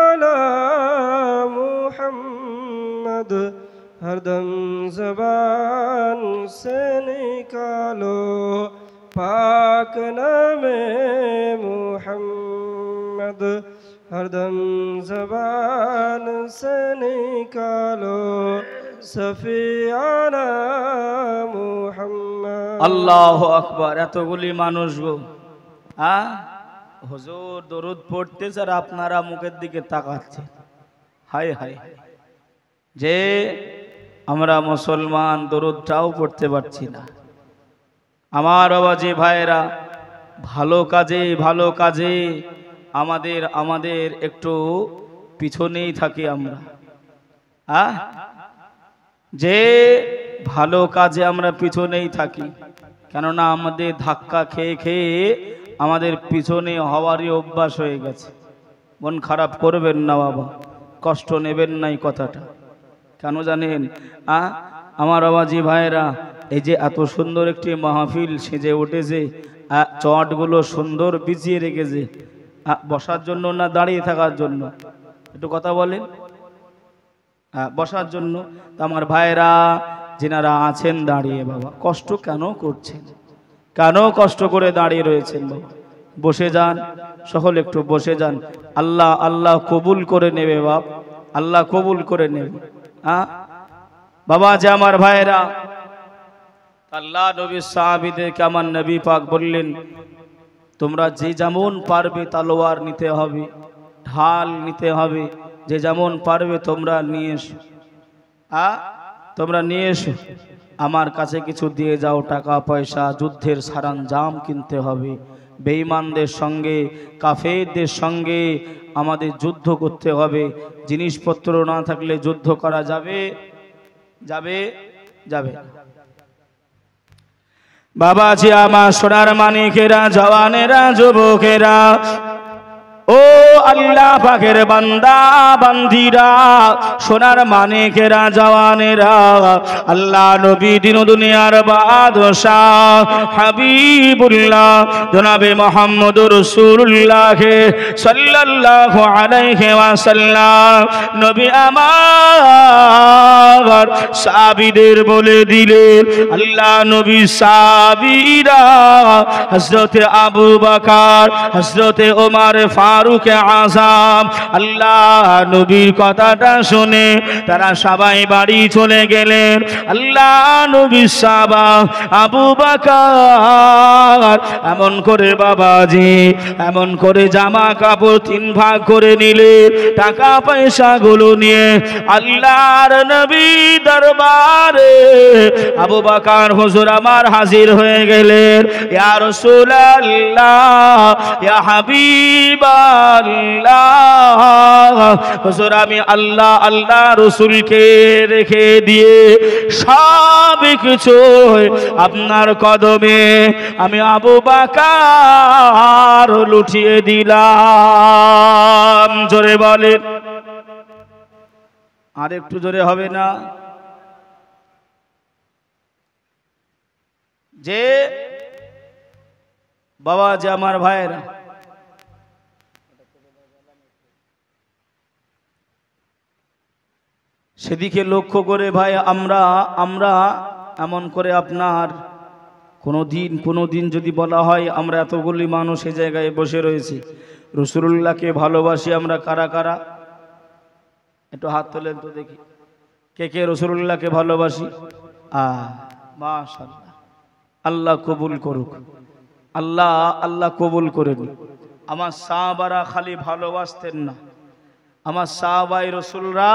আলা मुहम्मद। हरदम ज़बान से निकालो पाक नामे मुहम्मद। हरदम ज़बान से निकालो সফিয়ানা মুহাম্মদ। আল্লাহু আকবার। এতগুলি মানুষ গো, হ্যাঁ, হুজুর দরুদ পড়তেছে আর আপনারা মুখের দিকে তাকাচ্ছেন। হায় হায়, যে আমরা মুসলমান দরুদটাও পড়তে পারছি না। আমার বাবাজি ভাইরা, ভালো কাজে আমাদের একটু পিছনেই থাকি আমরা। হ্যাঁ, যে ভালো কাজে আমরা পিছনেই থাকি, কেননা আমাদের ধাক্কা খেয়ে খেয়ে আমাদের পিছনে হওয়ারই অভ্যাস হয়ে গেছে। মন খারাপ করবেন না বাবা, কষ্ট নেবেন না এই কথাটা। কেন জানেন? আমার বাবাজি ভাইরা, এই যে এত সুন্দর একটি মাহফিল সেজে উঠেছে, চটগুলো সুন্দর বিছিয়ে রেখেছে, বসার জন্য না দাঁড়িয়ে থাকার জন্য? একটু কথা বলেন। বসার জন্য। তো আমার ভাইরা যেনারা আছেন দাঁড়িয়ে, বাবা কষ্ট কেন করছেন? কেন কষ্ট করে দাঁড়িয়ে রয়েছেন বাবা? বসে যান, সকলে একটু বসে যান। আল্লাহ আল্লাহ কবুল করে নেবে বাপ, আল্লাহ কবুল করে নেবে। বাবা যে আমার ভাইরা, আল্লাহ নবী সাহাবীদেরকে আমার নবী পাক বললেন, তোমরা যে যেমন পারবে তলোয়ার নিতে হবে, ঢাল নিতে হবে, যে যেমন পারবে তোমরা নিয়ে এসো। তোমরা নিয়ে এসো, আমার কাছে কিছু দিয়ে যাও, টাকা পয়সা, যুদ্ধের সরঞ্জাম কিনতে হবে। বেঈমানদের সঙ্গে, কাফেরদের সঙ্গে আমাদের যুদ্ধ করতে হবে। জিনিসপত্র না থাকলে যুদ্ধ করা যাবে যাবে যাবে বাবাজি আমার সোনার মানিকেরা, জওয়ানেরা, যুবকেরা, ও আল্লাহ পাকের বান্দা বান্দিরা, সোনার মানিকেরা, জওয়ানেরা, আল্লাহ নবী দিন দুনিয়ার বাদশাহ হাবিবুল্লাহ জনাবে মুহাম্মদুর রাসূলুল্লাহ সাল্লাল্লাহু আলাইহি ওয়াসাল্লাম নবী আমার সাহাবীদের বলে দিলেন, আল্লাহ নবী সাহাবীরা হযরতে আবু বকর, হযরতে ওমর ফারুক আযম, আল্লাহ নবীর কথাটা শুনে তারা সবাই বাড়ি চলে গেলেন। আল্লাহ নবী সাহাবা আবু বকর এমন করে বাবাজি, এমন করে জামা কাপড় 3 ভাগ করে নিলে, টাকা পয়সা গুলো নিয়ে আল্লাহর নবী দরবারে আবু বকর হুজুর আমার হাজির হয়ে গেলেন। ইয়া রাসূলুল্লাহ, ইয়া হাবিবাল্লাহ, হুজুর আমি আল্লাহ আল্লাহ রাসূলকে রেখে দিয়ে সব কিছু আপনার কদমে আমি আবু বকর লুটিয়ে দিলাম। জোরে বলেন, আর একটু জোরে হবে না? যে বাবা যে আমার ভাইরা, সেদিকে লক্ষ্য করে ভাই আমরা এমন করে আপনার কোনোদিন যদি বলা হয় আমরা এতগুলি মানুষ এই জায়গায় বসে রয়েছি, রাসূলুল্লাহকে ভালোবাসি আমরা কারা কারা? একটু হাত তোলেন তো দেখি, কে কে রাসূলুল্লাহকে ভালোবাসি? মাশাআল্লাহ, আল্লাহ কবুল করুক, আল্লাহ আল্লাহ কবুল করে নিন। আমার সাহাবারা খালি ভালোবাসতেন না, আমার সাহাবাই রাসূলরা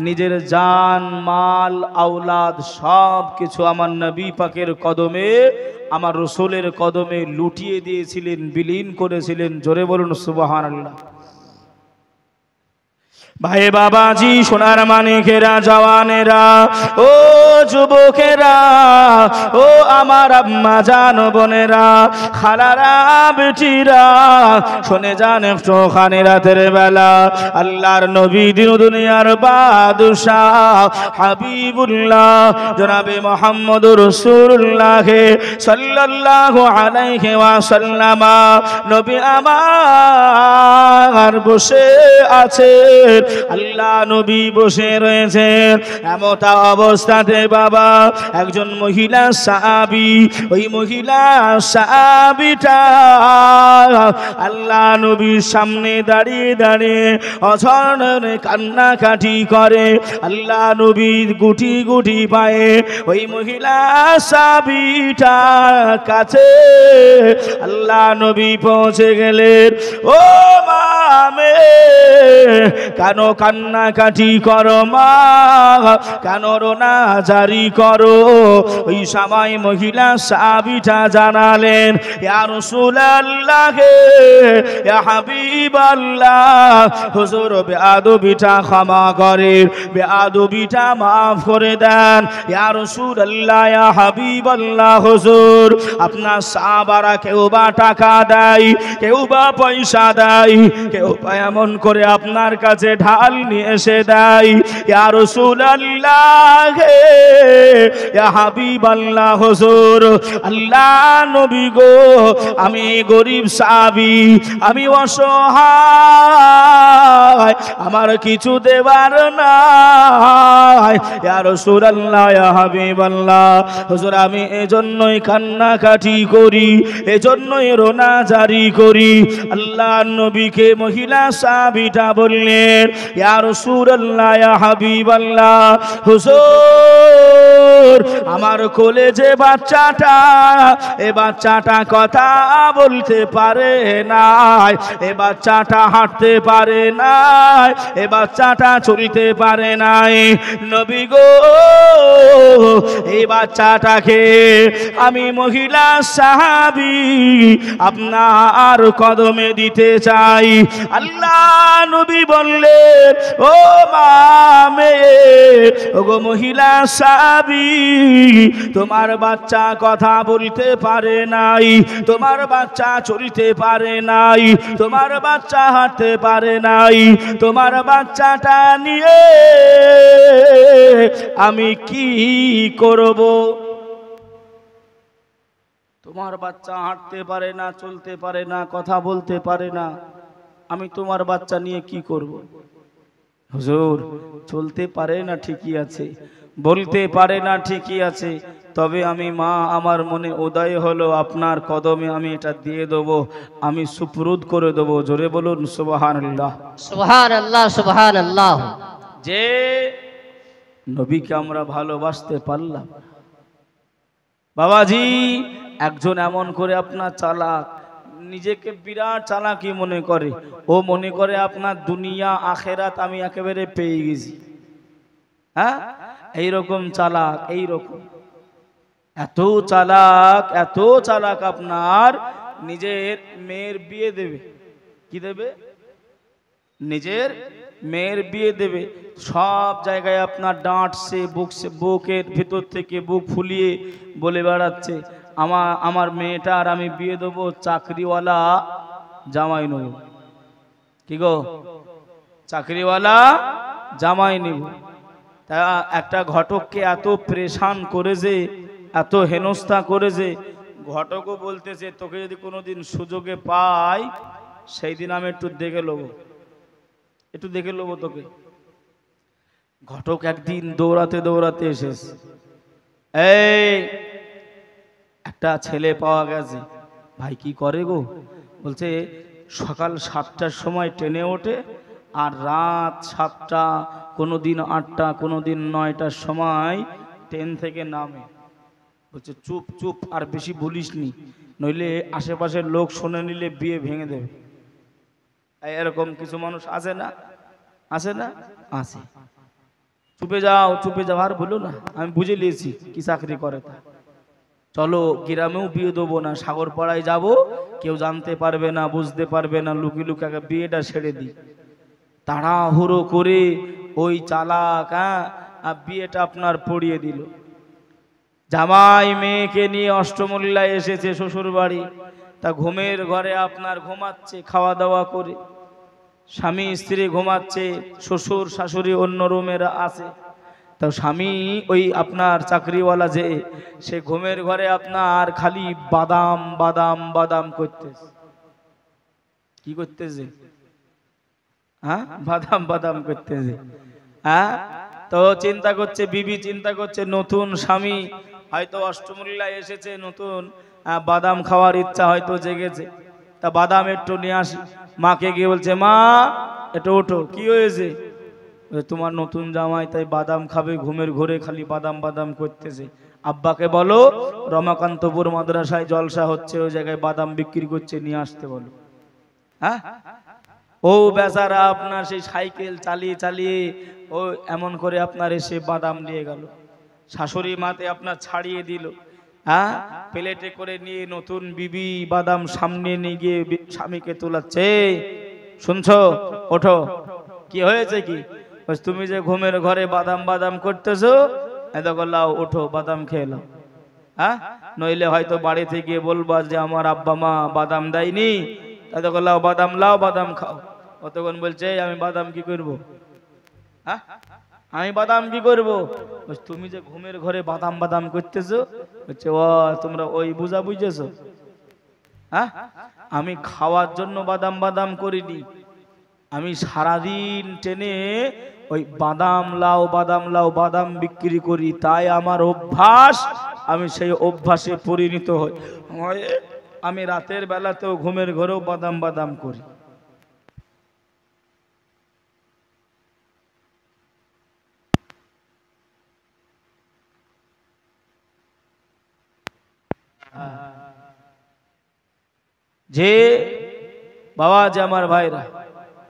নিজের জান মাল আওলাদ সব কিছু আমার নবী পাকের কদমে, আমার রাসূলের কদমে লুটিয়ে দিয়েছিলেন, বিলীন করেছিলেন। জোরে বলুন সুবহানাল্লাহ। ভাই বাবাজি, সোনার মানিকেরা, জওয়ানেরা, ও যুবকেরা, ও আমার আম্মা জান বোনেরা, খালারা, বেটিরা, শুনে যান একটু খানি রাতের বেলা আল্লাহর নবী দিন দুনিয়ার বাদশাহ হাবিবুল্লাহ জনাবে মুহাম্মদুর রাসূলুল্লাহ সাল্লাল্লাহু আলাইহি ওয়াসাল্লাম নবী আমার বসে আছেন আল্লাহ নবী বসে রয়েছেন। এমত অবস্থাতে বাবা একজন মহিলা সাহাবী, ওই মহিলা সাহাবীটা আল্লাহ নবীর সামনে দাঁড়িয়ে দাঁড়িয়ে অঝরে কান্নাকাটি করে। আল্লাহ নবীর গুটি গুটি পায়ে ওই মহিলা সাহাবীটার কাছে আল্লাহ নবী পৌঁছে গেলেন। ও মামে, কেন কান্নাকাটি করো মা, কেন রোনা জারি করো? ওই সময় মহিলা সাহাবীটা জানালেন, ইয়া রাসূলুল্লাহ, ইয়া হাবিবাল্লাহ, হুজুর বেয়াদবিটা ক্ষমা করেন, বেয়াদবিটা মাফ করে দেন। ইয়া রাসূলুল্লাহ, ইয়া হাবিবাল্লাহ, হুজুর আপনার সাহাবারা কেউ বা টাকা দেয়, কেউ বা পয়সা দেয়, কেউ বা এমন করে আপনার কাছে ঢাল নিয়ে এসে দেয়। ইয়া রাসূলুল্লাহ, ইয়া হাবিবাল্লাহ, হুজুর আল্লাহ নবী গো, আমি গরিব সাহাবী, আমি অসহায়, আমার কিছু দেবার নাই। ইয়া রাসূলুল্লাহ, ইয়া হাবিবাল্লাহ, হুজুর আমি এজন্যই কান্নাকাটি করি, এজন্যই রোনা জারি করি। আল্লাহ নবীকে মহিলা সাহাবীটা বললেন, ইয়া রাসূলুল্লাহ, ইয়া হাবিবাল্লাহ, হুজুর আমার কোলে যে বাচ্চাটা, এ বাচ্চাটা কথা বলতে পারে নাই, এ বাচ্চাটা হাঁটতে পারে নাই, এ বাচ্চাটা চলতে পারে নাই। নবী গো, এই বাচ্চাটাকে আমি মহিলা সাহাবী আপনার কদমে দিতে চাই। আল্লাহ নবী বললেন, ও মামে, ওগো মহিলা সাহাবী, তোমার বাচ্চা কথা বলতে পারে নাই, তোমার বাচ্চা চলতে পারে নাই, তোমার বাচ্চা হাঁটতে পারে নাই, তোমার বাচ্চাটা নিয়ে আমি কি করব? তোমার বাচ্চা হাঁটতে পারে না, চলতে পারে না, কথা বলতে পারে না, আমি তোমার বাচ্চা নিয়ে কি করব? হুজুর চলতে পারে না ঠিকই আছে, বলতে পারে না ঠিকই আছে, তবে আমি মা আমার মনে উদয় হলো আপনার কদমে আমি এটা দিয়ে দেবো, আমি সুপুরুদ করে দেবো। জোরে বলুন সুবহানাল্লাহ, সুবহানাল্লাহ, সুবহানাল্লাহ। যে নবীকে আমরা ভালোবাসতে পারলাম। বাবাজি একজন এমন করে আপনার চালাক, নিজেকে বিরাট চালাকি মনে করে, ও মনে করে আপনার দুনিয়া আখেরাত আমি একেবারে পেয়ে গেছি। হ্যাঁ, এইরকম চালাক, এইরকম এত চালাক, এত চালাক আপনার নিজের মেয়ের বিয়ে দেবে। কি দেবে? নিজের মেয়ের বিয়ে দেবে। সব জায়গায় আপনার ডাঁটছে, বুকছে, বুকের ভিতর থেকে বুক ফুলিয়ে বলে বেড়াচ্ছে, আমার মেয়েটার আমি বিয়ে দেবো চাকরিওয়ালা জামাই নেব। কি গো? চাকরিওয়ালা জামাই নেব। তা একটা ঘটককে এত প্রেশান করে যে, এত হেনস্থা করে যে, ঘটকও বলতেছে তোকে যদি কোনোদিন সুযোগে পাই সেই দিন আমি একটু দেখে নেবো, একটু দেখে নেবো তোকে। ঘটক একদিন দৌড়াতে দৌড়াতে এসেছে, এই একটা ছেলে পাওয়া গেছে। ভাই কি করে গো? বলছে সকাল 7টার সময় ট্রেনে ওঠে আর রাত 7টা, কোনোদিন 8টা, কোনোদিন 9টার সময় ট্রেন থেকে নামে। বলছে চুপ চুপ, আর বেশি বলিস নি, নইলে আশেপাশের লোক শুনে নিলে বিয়ে ভেঙে দেবে। এরকম কিছু মানুষ আছে না? আছে না? আছে। চুপে যাও, চুপে যাও, আর বলো না, আমি বুঝে নিয়েছি কি চাকরি করে। চলো গ্রামেও বিয়ে দেবো না, সাগর পাড়ায় যাব, কেউ জানতে পারবে না, বুঝতে পারবে না, লুকি লুকাকে বিয়েটা ছেড়ে দিই। তাড়াহুড়ো করে ওই চালাক বিয়েটা আপনার পড়িয়ে দিল। জামাই মেয়েকে নিয়ে অষ্টমূল্যায় এসেছে শ্বশুর বাড়ি, তা ঘুমের ঘরে আপনার ঘুমাচ্ছে খাওয়া দাওয়া করে, স্বামী স্ত্রী ঘুমাচ্ছে, শ্বশুর শাশুড়ি অন্য রুমেরা আছে। তো স্বামী ওই আপনার চাকরিওয়ালা যে, সে ঘুমের ঘরে আপনার খালি বাদাম বাদাম বাদাম করতেছে। কি করতেছে? হ্যাঁ বাদাম বাদাম করতেছে। হ্যাঁ তো চিন্তা করছে, বিবি চিন্তা করছে নতুন স্বামী হয়তো অষ্টমূল্যায় এসেছে, নতুন বাদাম খাওয়ার ইচ্ছা হয়তো জেগেছে, তা বাদাম একটু নিয়ে আসি। মাকে গিয়ে বলছে, মা একটু ওঠো, কি হয়েছে? তোমার নতুন জামাই তাই বাদাম খাবে, ঘুমের ঘোরে খালি বাদাম বাদাম করতেছে। আব্বাকে বলো রমাকান্তপুর মাদ্রাসায় জলসা হচ্ছে, ওই জায়গায় বাদাম বিক্রি করছে, নিয়ে আসতে বলো। হ্যাঁ ও বেচারা আপনার সেই সাইকেল চালিয়ে চালিয়ে ও এমন করে আপনার এসে বাদাম নিয়ে গেল। শাশুড়ি মাতে আপনার ছাড়িয়ে দিল। হ্যাঁ প্লেটে করে নিয়ে নতুন বিবি বাদাম সামনে নিয়ে গিয়ে স্বামীকে তোলাচ্ছে। শুনছো? ওঠো, কি হয়েছে? কি তুমি যে ঘুমের ঘরে বাদাম বাদাম করতেছো, দেখো লাও, ওঠো বাদাম খেয়ে লাও। হ্যাঁ নইলে হয়তো বাড়িতে গিয়ে বলবা যে আমার আব্বা মা বাদাম দেয়নি, তাই দেখো লাও বাদাম, লাও বাদাম খাও। অতক্ষণ বলছে আমি বাদাম কি করব? হ্যাঁ আমি বাদাম কি করব? তুমি যে ঘুমের ঘরে বাদাম বাদাম করতেছো, বলছে ও তোমরা ওই বুঝা বুঝেছো? হ্যাঁ আমি খাওয়ার জন্য বাদাম বাদাম করিনি, আমি সারাদিন টেনে ওই বাদাম লাও বাদাম লাও বাদাম বিক্রি করি, তাই আমার অভ্যাস, আমি সেই অভ্যাসে পরিণত হই। আমি রাতের বেলাতেও ঘুমের ঘরেও বাদাম বাদাম করি। যে বাবা, যে আমার ভাইরা,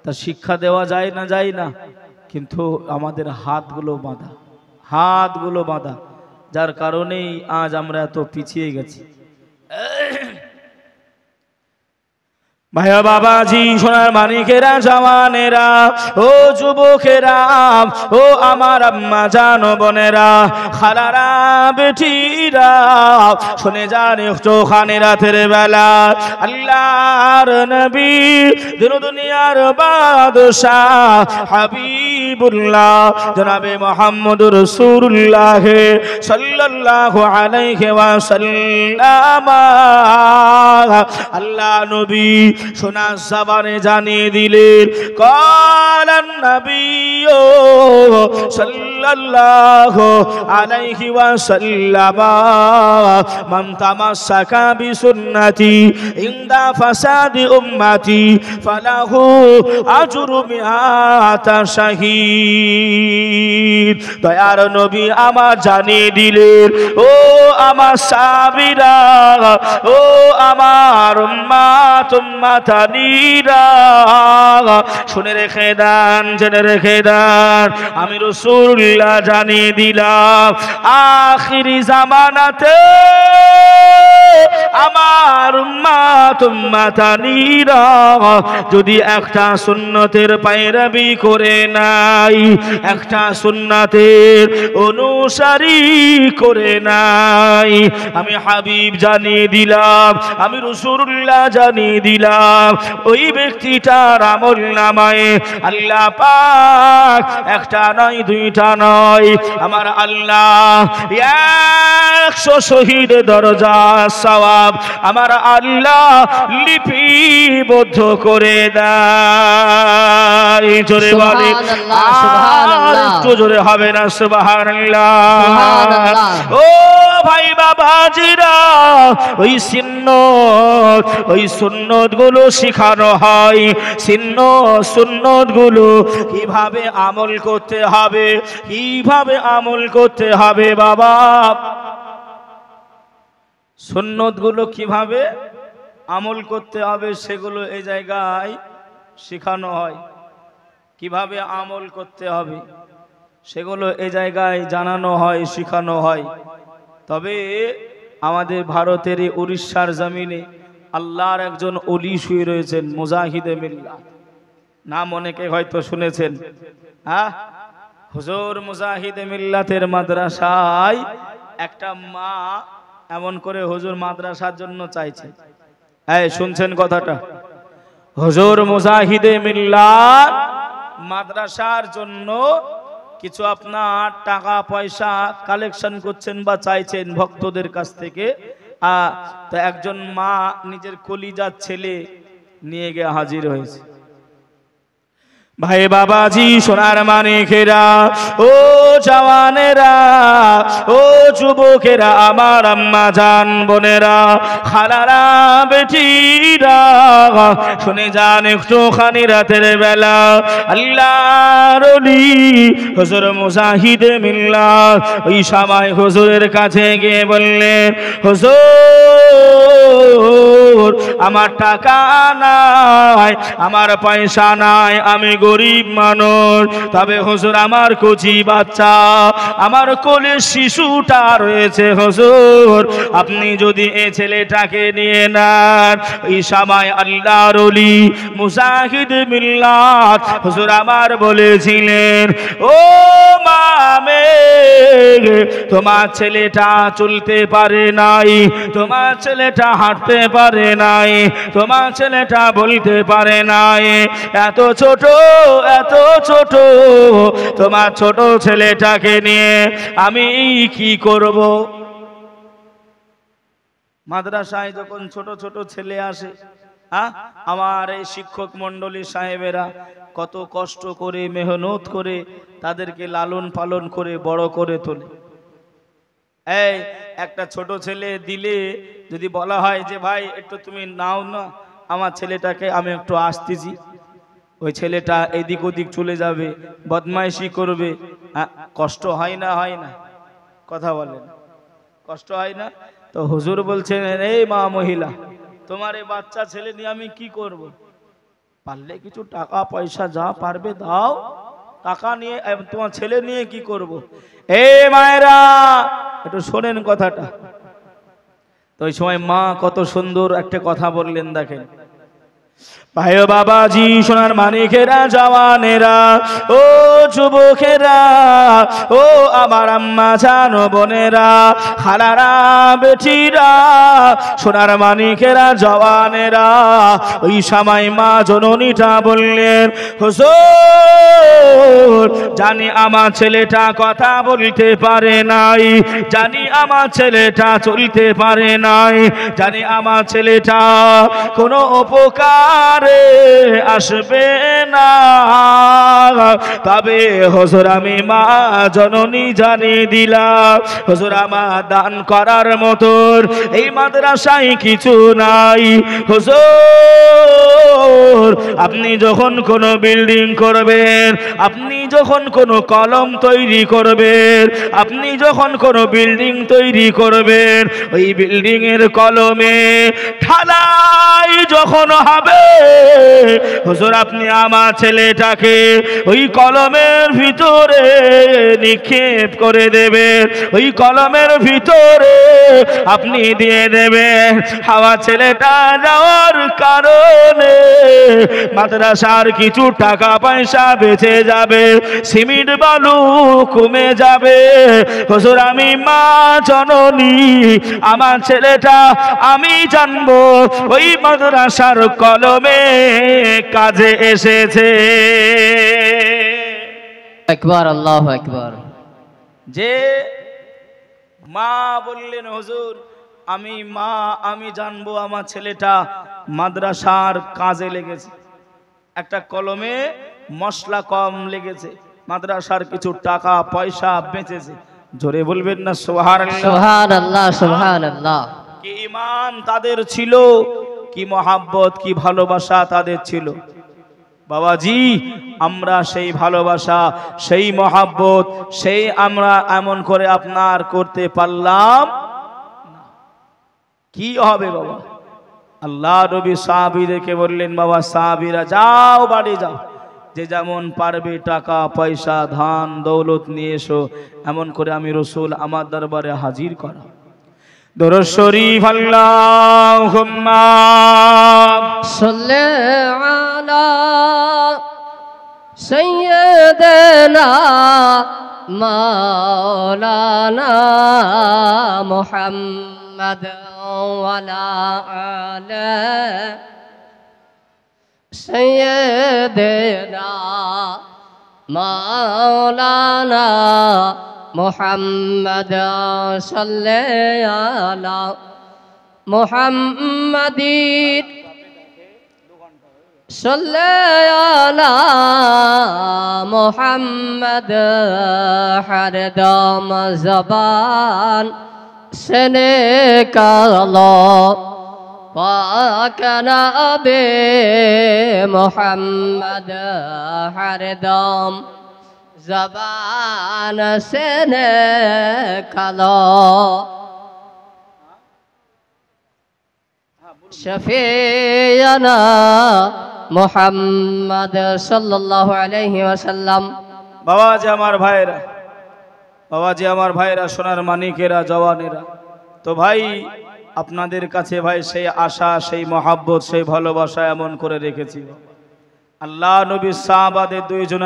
তা শিক্ষা দেওয়া যায় না, যায় না, কিন্তু আমাদের হাতগুলো বাঁধা, হাতগুলো বাঁধা, যার কারণেই আজ আমরা এত পিছিয়ে গেছি। ভাইয়া বাবাজি, সোনার মানিকেরা, জওয়ানেরা, ও যুবকেরা, ও আমার আম্মা জানো বোনেরা, খালারা, বেটিরা, শুনে যান চোখানে রাতের বেলা আল্লাহর নবী, দিন দুনিয়ার বাদশাহ হাবিবুল্লাহ জনাবে মুহাম্মদুর রাসূলুল্লাহ সাল্লাল্লাহু আলাইহি ওয়াসাল্লাম, আল্লাহ নবী সোনা জবানে জানিয়ে দিলেন, কালান নবী সাল্লাল্লাহু আলাইহি ওয়াসাল্লাম, মান তামাসসাকা বিসুন্নতি ইনদা ফাসাদি উম্মতি ফালাহু আজরু মিআতা শাহীদ। দয়ার নবী আমার জানিয়ে দিলেন, ও আমার সাহাবীরা, ও আমার উম্মত উম্মতানিরা, শুনে রেখে দেন, জেনে রেখে দেন, আমি রাসূলুল্লাহ জানিয়ে দিলাম, আখিরি জামানাতে আমার উম্মত উম্মতানিরা যদি একটা সুন্নতের পায়রাবি করে নাই, একটা সুন্নতের অনুসারী করে নাই, আমি হাবিব জানিয়ে দিলাম, আমি রাসূলুল্লাহ জানিয়ে দিলাম, ওই ব্যক্তিটার আমল নামায়ে আল্লাহ পাক একটা নয় দুইটা নয়, আমার আল্লাহ 100 শহীদ দরজা সওয়াব আমার আল্লাহ লিপিবদ্ধ করে দেয়। জোরে বলি একটু জোরে হবে না? সুবহানাল্লাহ। ও ভাই বাবাজিরা, ওই সুন্নত গুলো শিখানো হয়, সুন্নত গুলো কিভাবে আমল করতে হবে, কিভাবে আমল করতে হবে বাবা, সুন্নত গুলো কিভাবে আমল করতে হবে সেগুলো এই জায়গায় শেখানো হয়, কিভাবে আমল করতে হবে সেগুলো এই জায়গায় জানানো হয়, শেখানো হয়। তবে আমাদের ভারতের এই উড়িষ্যার জমিনে আল্লাহর একজন ওলি শুয়ে রয়েছেন, মুজাহিদে মিল্লাত, নাম অনেকে হয়তো শুনেছেন। হ্যাঁ হুজুর মুজাহিদে মিল্লাতের মাদ্রাসায় একটা মা এমন করে হুজুর মাদ্রাসার জন্য চাইছে। এই শুনছেন কথাটা? হুজুর মুজাহিদে মিল্লাত মাদ্রাসার জন্য কিছু আপনার টাকা পয়সা কালেকশন করছেন বা চাইছেন ভক্তদের কাছ থেকে। তো একজন মা নিজের কলিজার ছেলে নিয়ে গিয়ে হাজির হয়েছে। ভাই বাবাজি সোনার মানিকেরা, ও জওয়ানেরা, ও যুবকেরা, আমার আম্মা জান বোনেরা, খালারা, বেটিরা, শুনে যান একটুখানি রাতের বেলা আল্লাহর ওলি হুজুর মুজাহিদ মিল্লাত ওই সময় হুজুরের কাছে গিয়ে বললেন, হুজুর আমার টাকা নাই, আমার পয়সা নাই, আমি গরিব মানুষ, তবে হুজুর আমার কচি বাচ্চা, আমার কোলে শিশুটা রয়েছে, হুজুর আপনি যদি এই ছেলেটাকে নিয়ে নেন। এই সময় আল্লাহর ওলি মুজাহিদ মিল্লাত হুজুর আমার বলেছিলেন, ও মামে তোমার ছেলেটা চলতে পারে নাই, তোমার ছেলেটা হাঁটতে পারে নাই, তোমার ছেলেটা বলতে পারে নাই, এত ছোট তোমার ছোট ছেলেটাকে নিয়ে আমি কি করব? মাদ্রাসায় যখন ছোট ছোট ছেলে আসে, আমার এই শিক্ষক মন্ডলী সাহেবেরা কত কষ্ট করে মেহনত করে তাদেরকে লালন পালন করে বড় করে তোলে। এই একটা ছোট ছেলে দিলে যদি বলা হয় যে ভাই একটু তুমি নাও না, আমার ছেলেটাকে আমি একটু আসতেছি, ওই ছেলেটা এদিক ওদিক চলে যাবে, বদমাইশি করবে, কষ্ট হয় না? হয় না? কথা বলেন, কষ্ট হয় না? তো হুজুর বলছেন, এই মা মহিলা, তোমার এই বাচ্চা ছেলে নিয়ে আমি কি করব? পারলে কিছু টাকা পয়সা যা পারবে দাও, টাকা নিয়ে তোমার ছেলে নিয়ে কি করব? এই মায়েরা একটু শোনেন কথাটা। তো ওই সময় মা কত সুন্দর একটা কথা বললেন, দেখেন ভাই বাবাজি সোনার মানিকেরা, জওয়ানেরা, ও যুবকেরা, ও আমার আম্মা জান বোনেরা, খালারা, বেটিরা, সোনার মানিকেরা, জওয়ানেরা, ওই সময় মা জননীটা বললেন, হুজুর জানি আমার ছেলেটা কথা বলতে পারে নাই, জানি আমার ছেলেটা চলতে পারে নাই, জানি আমার ছেলেটা কোনো উপকার আসবে না, তবে হুজুর আমি মা জননী জানিয়ে দিলাম, হুজুর আমার দান করার মতো এই মাদ্রাসায় কিছু নাই। হুজুর আপনি যখন কোনো বিল্ডিং করবেন, আপনি যখন কোনো কলম তৈরি করবেন, আপনি যখন কোনো বিল্ডিং তৈরি করবেন, ওই বিল্ডিং এর কলমে ঢালাই যখন হবে, হুজুর আপনি আমার ছেলেটাকে ওই কলমের ভিতরে নিক্ষেপ করে দেবেন, ওই কলমের ভিতরে আপনি দিয়ে দেবেন, আমার ছেলেটা যাওয়ার কারণে মাদ্রাসার কিছু টাকা পয়সা বেঁচে যাবে, সিমেন্ট বালু কমে যাবে। হুজুর আমি মা জননী, আমার ছেলেটা আমি জানবো ওই মাদ্রাসার কলমে কাজে এসেছে। আকবার, আল্লাহু আকবার। যে মা বললেন, হুজুর আমি মা, আমি জানবো আমার ছেলেটা মাদ্রাসার কাজে লেগেছে, একটা কলমে মশলা কম লেগেছে, মাদ্রাসার কিছু টাকা পয়সা বেঁচেছে। জোরে বলবেন না সুবহানাল্লাহ? সুবহানাল্লাহ, সুবহানাল্লাহ। কি ঈমান তাদের ছিল, কি মহাব্বত, কি ভালোবাসা তাদের ছিল। বাবাজি আমরা সেই ভালোবাসা, সেই মহাব্বত, সেই আমরা এমন করে আপনার করতে পারলাম না। কি হবে বাবা? আল্লাহ নবী সাহাবীদেরকে বললেন, বাবা সাহাবীরা যাও, বাড়ি যাও, যে যেমন পারবে টাকা পয়সা ধান দৌলত নিয়ে এসো, এমন করে আমি রসুল আমার দরবারে হাজির করা। দরুদ শরীফ আল্লাহুম্মা সাল্লি আলা সাইয়্যিদিনা মাওলানা মুহাম্মদ ওয়া আলা আলি সাইয়্যিদিনা মাওলানা মুহাম্মদ সাল্লি আলা মুহাম্মাদিন صل على محمد ہر دم زبان سے نکالو پاک نبی محمد ہر دم زبان سے نکالو شفیعنا محمد সাল্লাল্লাহু আলাইহি ওয়াসাল্লাম। বাবাজি আমার ভাইরা, বাবাজি আমার ভাইরা, সোনার মানিকেরা, জওয়ানেরা, তো ভাই আপনাদের কাছে ভাই সেই আশা, সেই মহাব্বত, সেই ভালোবাসা এমন করে রেখেছি। আল্লাহ নবী সাহাবাদের দুইজনের